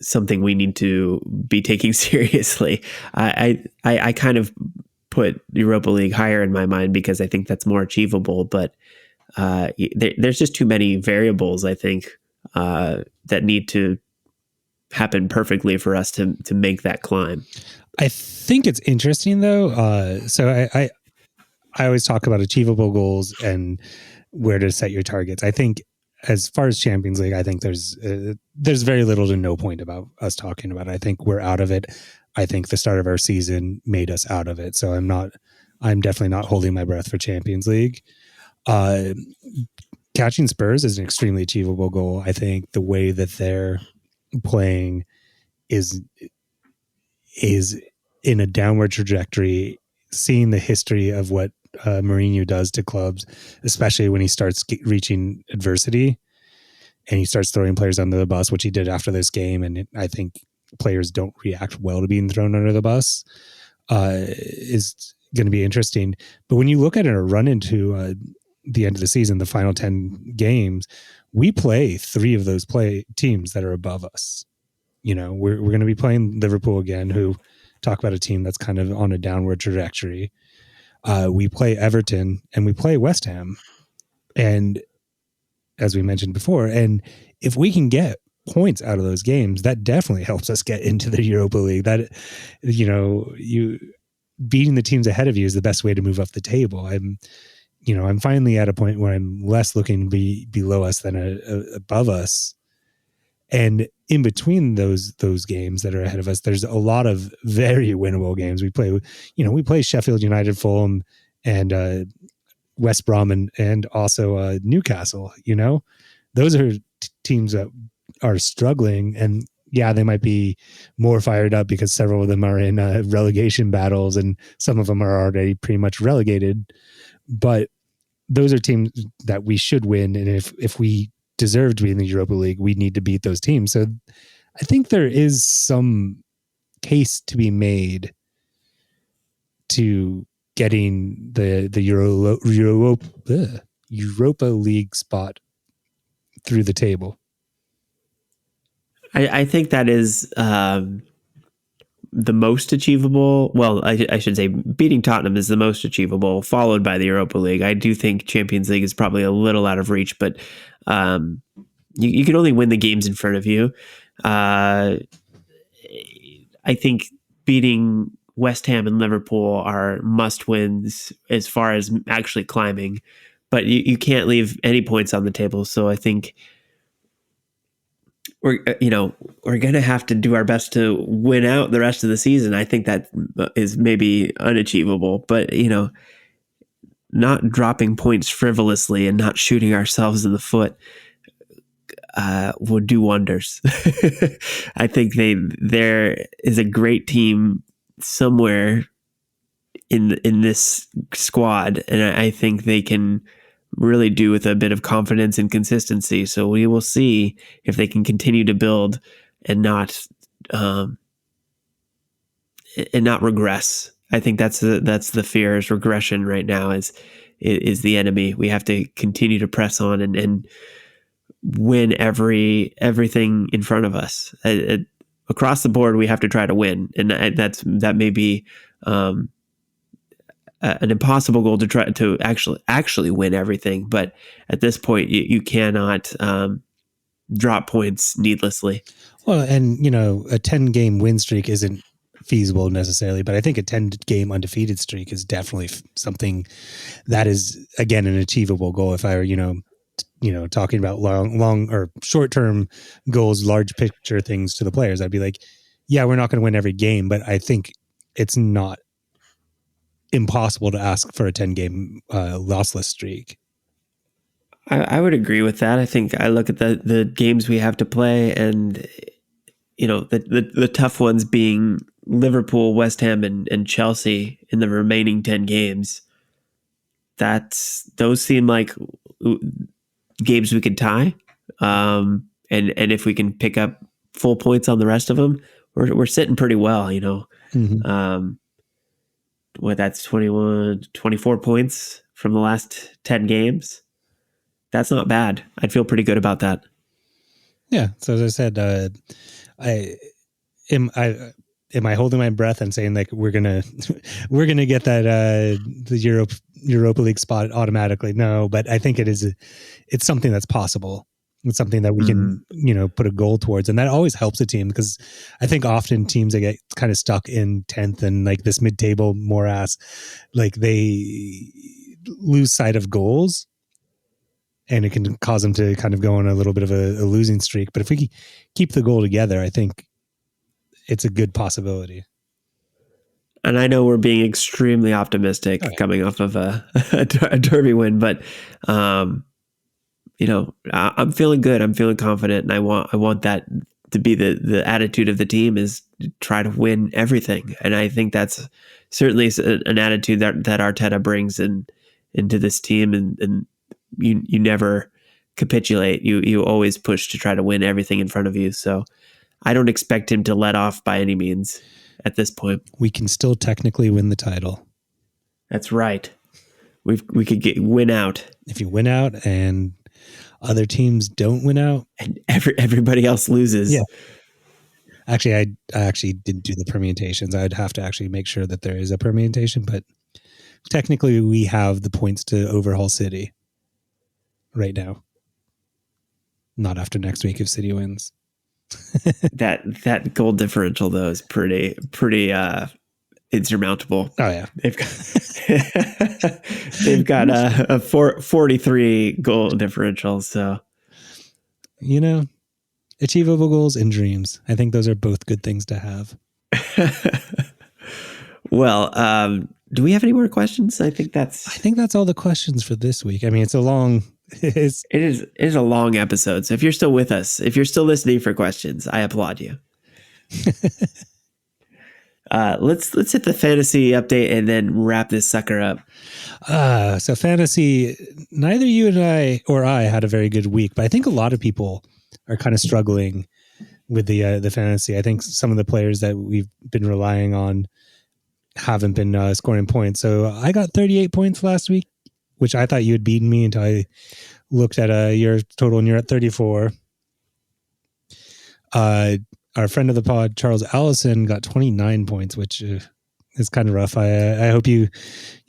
something we need to be taking seriously. I kind of put Europa League higher in my mind because I think that's more achievable, but there's just too many variables, I think, that need to happen perfectly for us to make that climb. I think it's interesting though. So I always talk about achievable goals and where to set your targets. I think as far as Champions League, I think there's very little to no point about us talking about it. I think we're out of it. I think the start of our season made us out of it. So I'm definitely not holding my breath for Champions League. Catching Spurs is an extremely achievable goal. I think the way that they're playing is in a downward trajectory. Seeing the history of what Mourinho does to clubs, especially when he starts reaching adversity and he starts throwing players under the bus, which he did after this game. And I think players don't react well to being thrown under the bus, is going to be interesting. But when you look at it, a run into the end of the season, the final 10 games, we play 3 of those teams that are above us. You know, we're going to be playing Liverpool again, who talk about a team that's kind of on a downward trajectory. We play Everton and we play West Ham. And as we mentioned before, and if we can get points out of those games, that definitely helps us get into the Europa League. That, you know, you beating the teams ahead of you is the best way to move up the table. I'm finally at a point where I'm less looking to be below us than above us. And in between those games that are ahead of us, there's a lot of very winnable games. We play Sheffield United, Fulham, and West Brom, and also Newcastle. You know, those are teams that are struggling, and yeah, they might be more fired up because several of them are in relegation battles, and some of them are already pretty much relegated. But those are teams that we should win, and if we deserve to be in the Europa League, we need to beat those teams. So I think there is some case to be made to getting the Europa League spot through the table. I think that is the most achievable. Well, I should say beating Tottenham is the most achievable, followed by the Europa League. I do think Champions League is probably a little out of reach, but you can only win the games in front of you. I think beating West Ham and Liverpool are must wins as far as actually climbing, but you can't leave any points on the table. So I think we're going to have to do our best to win out the rest of the season. I think that is maybe unachievable, but not dropping points frivolously and not shooting ourselves in the foot would do wonders. I think there is a great team somewhere in this squad, and I think they can really do with a bit of confidence and consistency. So we will see if they can continue to build and not regress. I think that's the fear, is regression right now is the enemy. We have to continue to press on and win everything in front of us. Across the board, we have to try to win, and that may be an impossible goal to try to actually win everything. But at this point, you cannot drop points needlessly. Well, and a 10-game win streak isn't feasible necessarily, but I think a 10-game undefeated streak is definitely something that is, again, an achievable goal. If I were, talking about long or short-term goals, large picture things to the players, I'd be like, yeah, we're not going to win every game, but I think it's not impossible to ask for a 10-game lossless streak. I would agree with that. I think I look at the games we have to play, and the tough ones being Liverpool, West Ham, and Chelsea in the remaining 10 games. Those seem like games we could tie, and if we can pick up full points on the rest of them, we're sitting pretty well. Mm-hmm. That's 24 points from the last 10 games. That's not bad. I'd feel pretty good about that. Yeah. So as I said, am I holding my breath and saying like we're gonna get that the Europa League spot automatically? No, but I think it's something that's possible. It's something that we can put a goal towards, and that always helps a team, because I think often teams that get kind of stuck in 10th and like this mid-table morass, like they lose sight of goals. And it can cause them to kind of go on a little bit of a losing streak. But if we keep the goal together, I think it's a good possibility. And I know we're being extremely optimistic coming off of a derby win, but I'm feeling good. I'm feeling confident, and I want that to be the attitude of the team, is to try to win everything. And I think that's certainly an attitude that Arteta brings into this team, and you never capitulate. You always push to try to win everything in front of you. So I don't expect him to let off by any means at this point. We can still technically win the title. That's right. We could win out. If you win out and other teams don't win out, and everybody else loses. Yeah. Actually, I actually didn't do the permutations. I'd have to actually make sure that there is a permutation, but technically we have the points to overhaul City right now. Not after next week if City wins. that goal differential though is pretty insurmountable. Oh yeah. They've got a 43 goal differential, so achievable goals and dreams. I think those are both good things to have. Well, do we have any more questions? I think that's all the questions for this week. I mean, it is a long episode. So if you're still with us, if you're still listening for questions, I applaud you. Let's hit the fantasy update and then wrap this sucker up. So fantasy, neither you and I had a very good week, but I think a lot of people are kind of struggling with the fantasy. I think some of the players that we've been relying on haven't been scoring points. So I got 38 points last week, which I thought you had beaten me until I looked at your total, and you're at 34. Our friend of the pod, Charles Allison, got 29 points, which is kind of rough. I hope you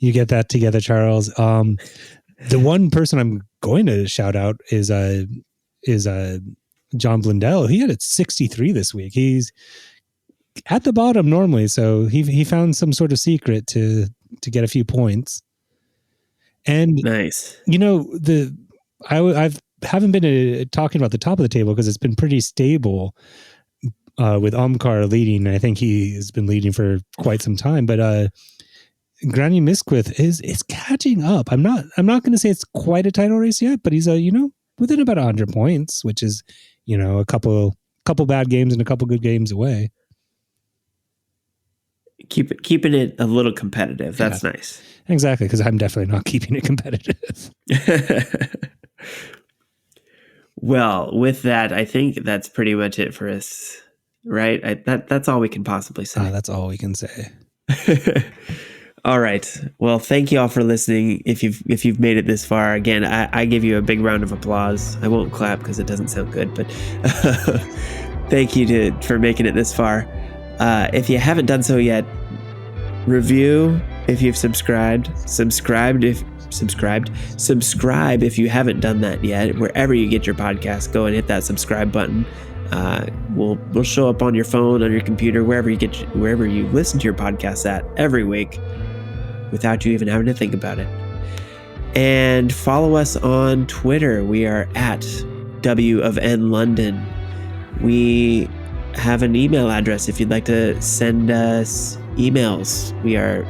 get that together, Charles. The one person I'm going to shout out is John Blundell. He had it 63 this week. He's at the bottom normally, so he found some sort of secret to get a few points. And nice. I haven't been talking about the top of the table because it's been pretty stable with Omkar leading. I think he has been leading for quite some time, but Granny Misquith is catching up. I'm not going to say it's quite a title race yet, but he's within about 100 points, which is a couple bad games and a couple good games away. Keeping it a little competitive. That's nice. Exactly, because I'm definitely not keeping it competitive. Well, with that, I think that's pretty much it for us, right? That's all we can possibly say. That's all we can say. All right. Well, thank you all for listening. If you've made it this far, again, I give you a big round of applause. I won't clap because it doesn't sound good, but thank you for making it this far. If you haven't done so yet, review if you've subscribed. Subscribe if you haven't done that yet. Wherever you get your podcast, go and hit that subscribe button. We'll show up on your phone, on your computer, wherever you listen to your podcast at every week, without you even having to think about it. And follow us on Twitter. We are at W of N London. We have an email address if you'd like to send us emails. We are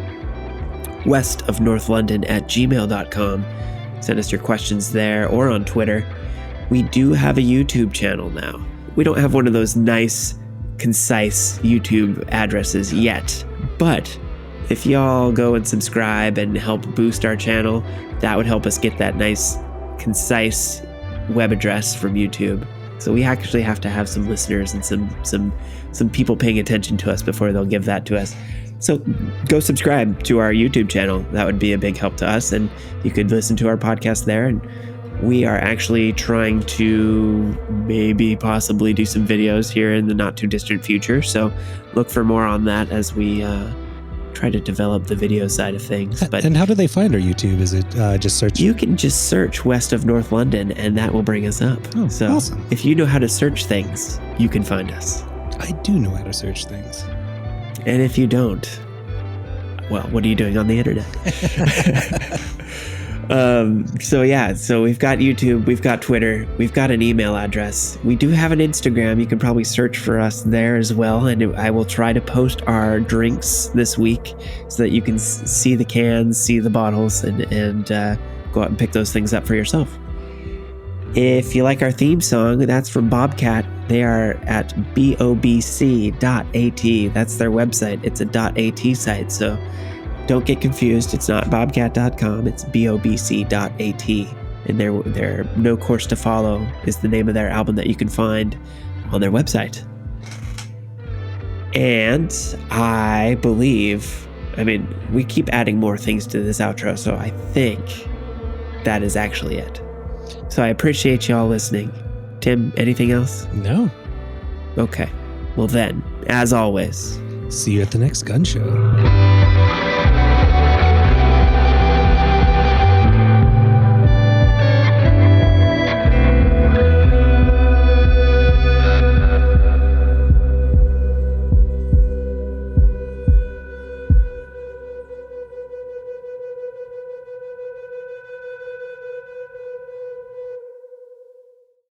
westofnorthlondon@gmail.com. Send us your questions there or on Twitter. We do have a YouTube channel now. We don't have one of those nice, concise YouTube addresses yet, but if y'all go and subscribe and help boost our channel, that would help us get that nice, concise web address from YouTube. So we actually have to have some listeners and some people paying attention to us before they'll give that to us. So go subscribe to our YouTube channel. That would be a big help to us, and you could listen to our podcast there. And we are actually trying to possibly do some videos here in the not too distant future. So look for more on that as we try to develop the video side of things. And how do they find our YouTube? Is it just search? You can just search West of North London, and that will bring us up. Oh, so awesome. If you know how to search things, you can find us. I do know how to search things. And if you don't, well, what are you doing on the internet? So we've got YouTube, we've got Twitter, we've got an email address. We do have an Instagram. You can probably search for us there as well. And I will try to post our drinks this week so that you can see the cans, see the bottles, and go out and pick those things up for yourself. If you like our theme song, that's from Bobcat. They are at bobc.at. That's their website. It's a .at site, so don't get confused. It's not bobcat.com. It's bobc.at. And their No Course to Follow is the name of their album that you can find on their website. And I believe, we keep adding more things to this outro, so I think that is actually it. So I appreciate y'all listening. Tim, anything else? No. Okay. Well then, as always, see you at the next gun show.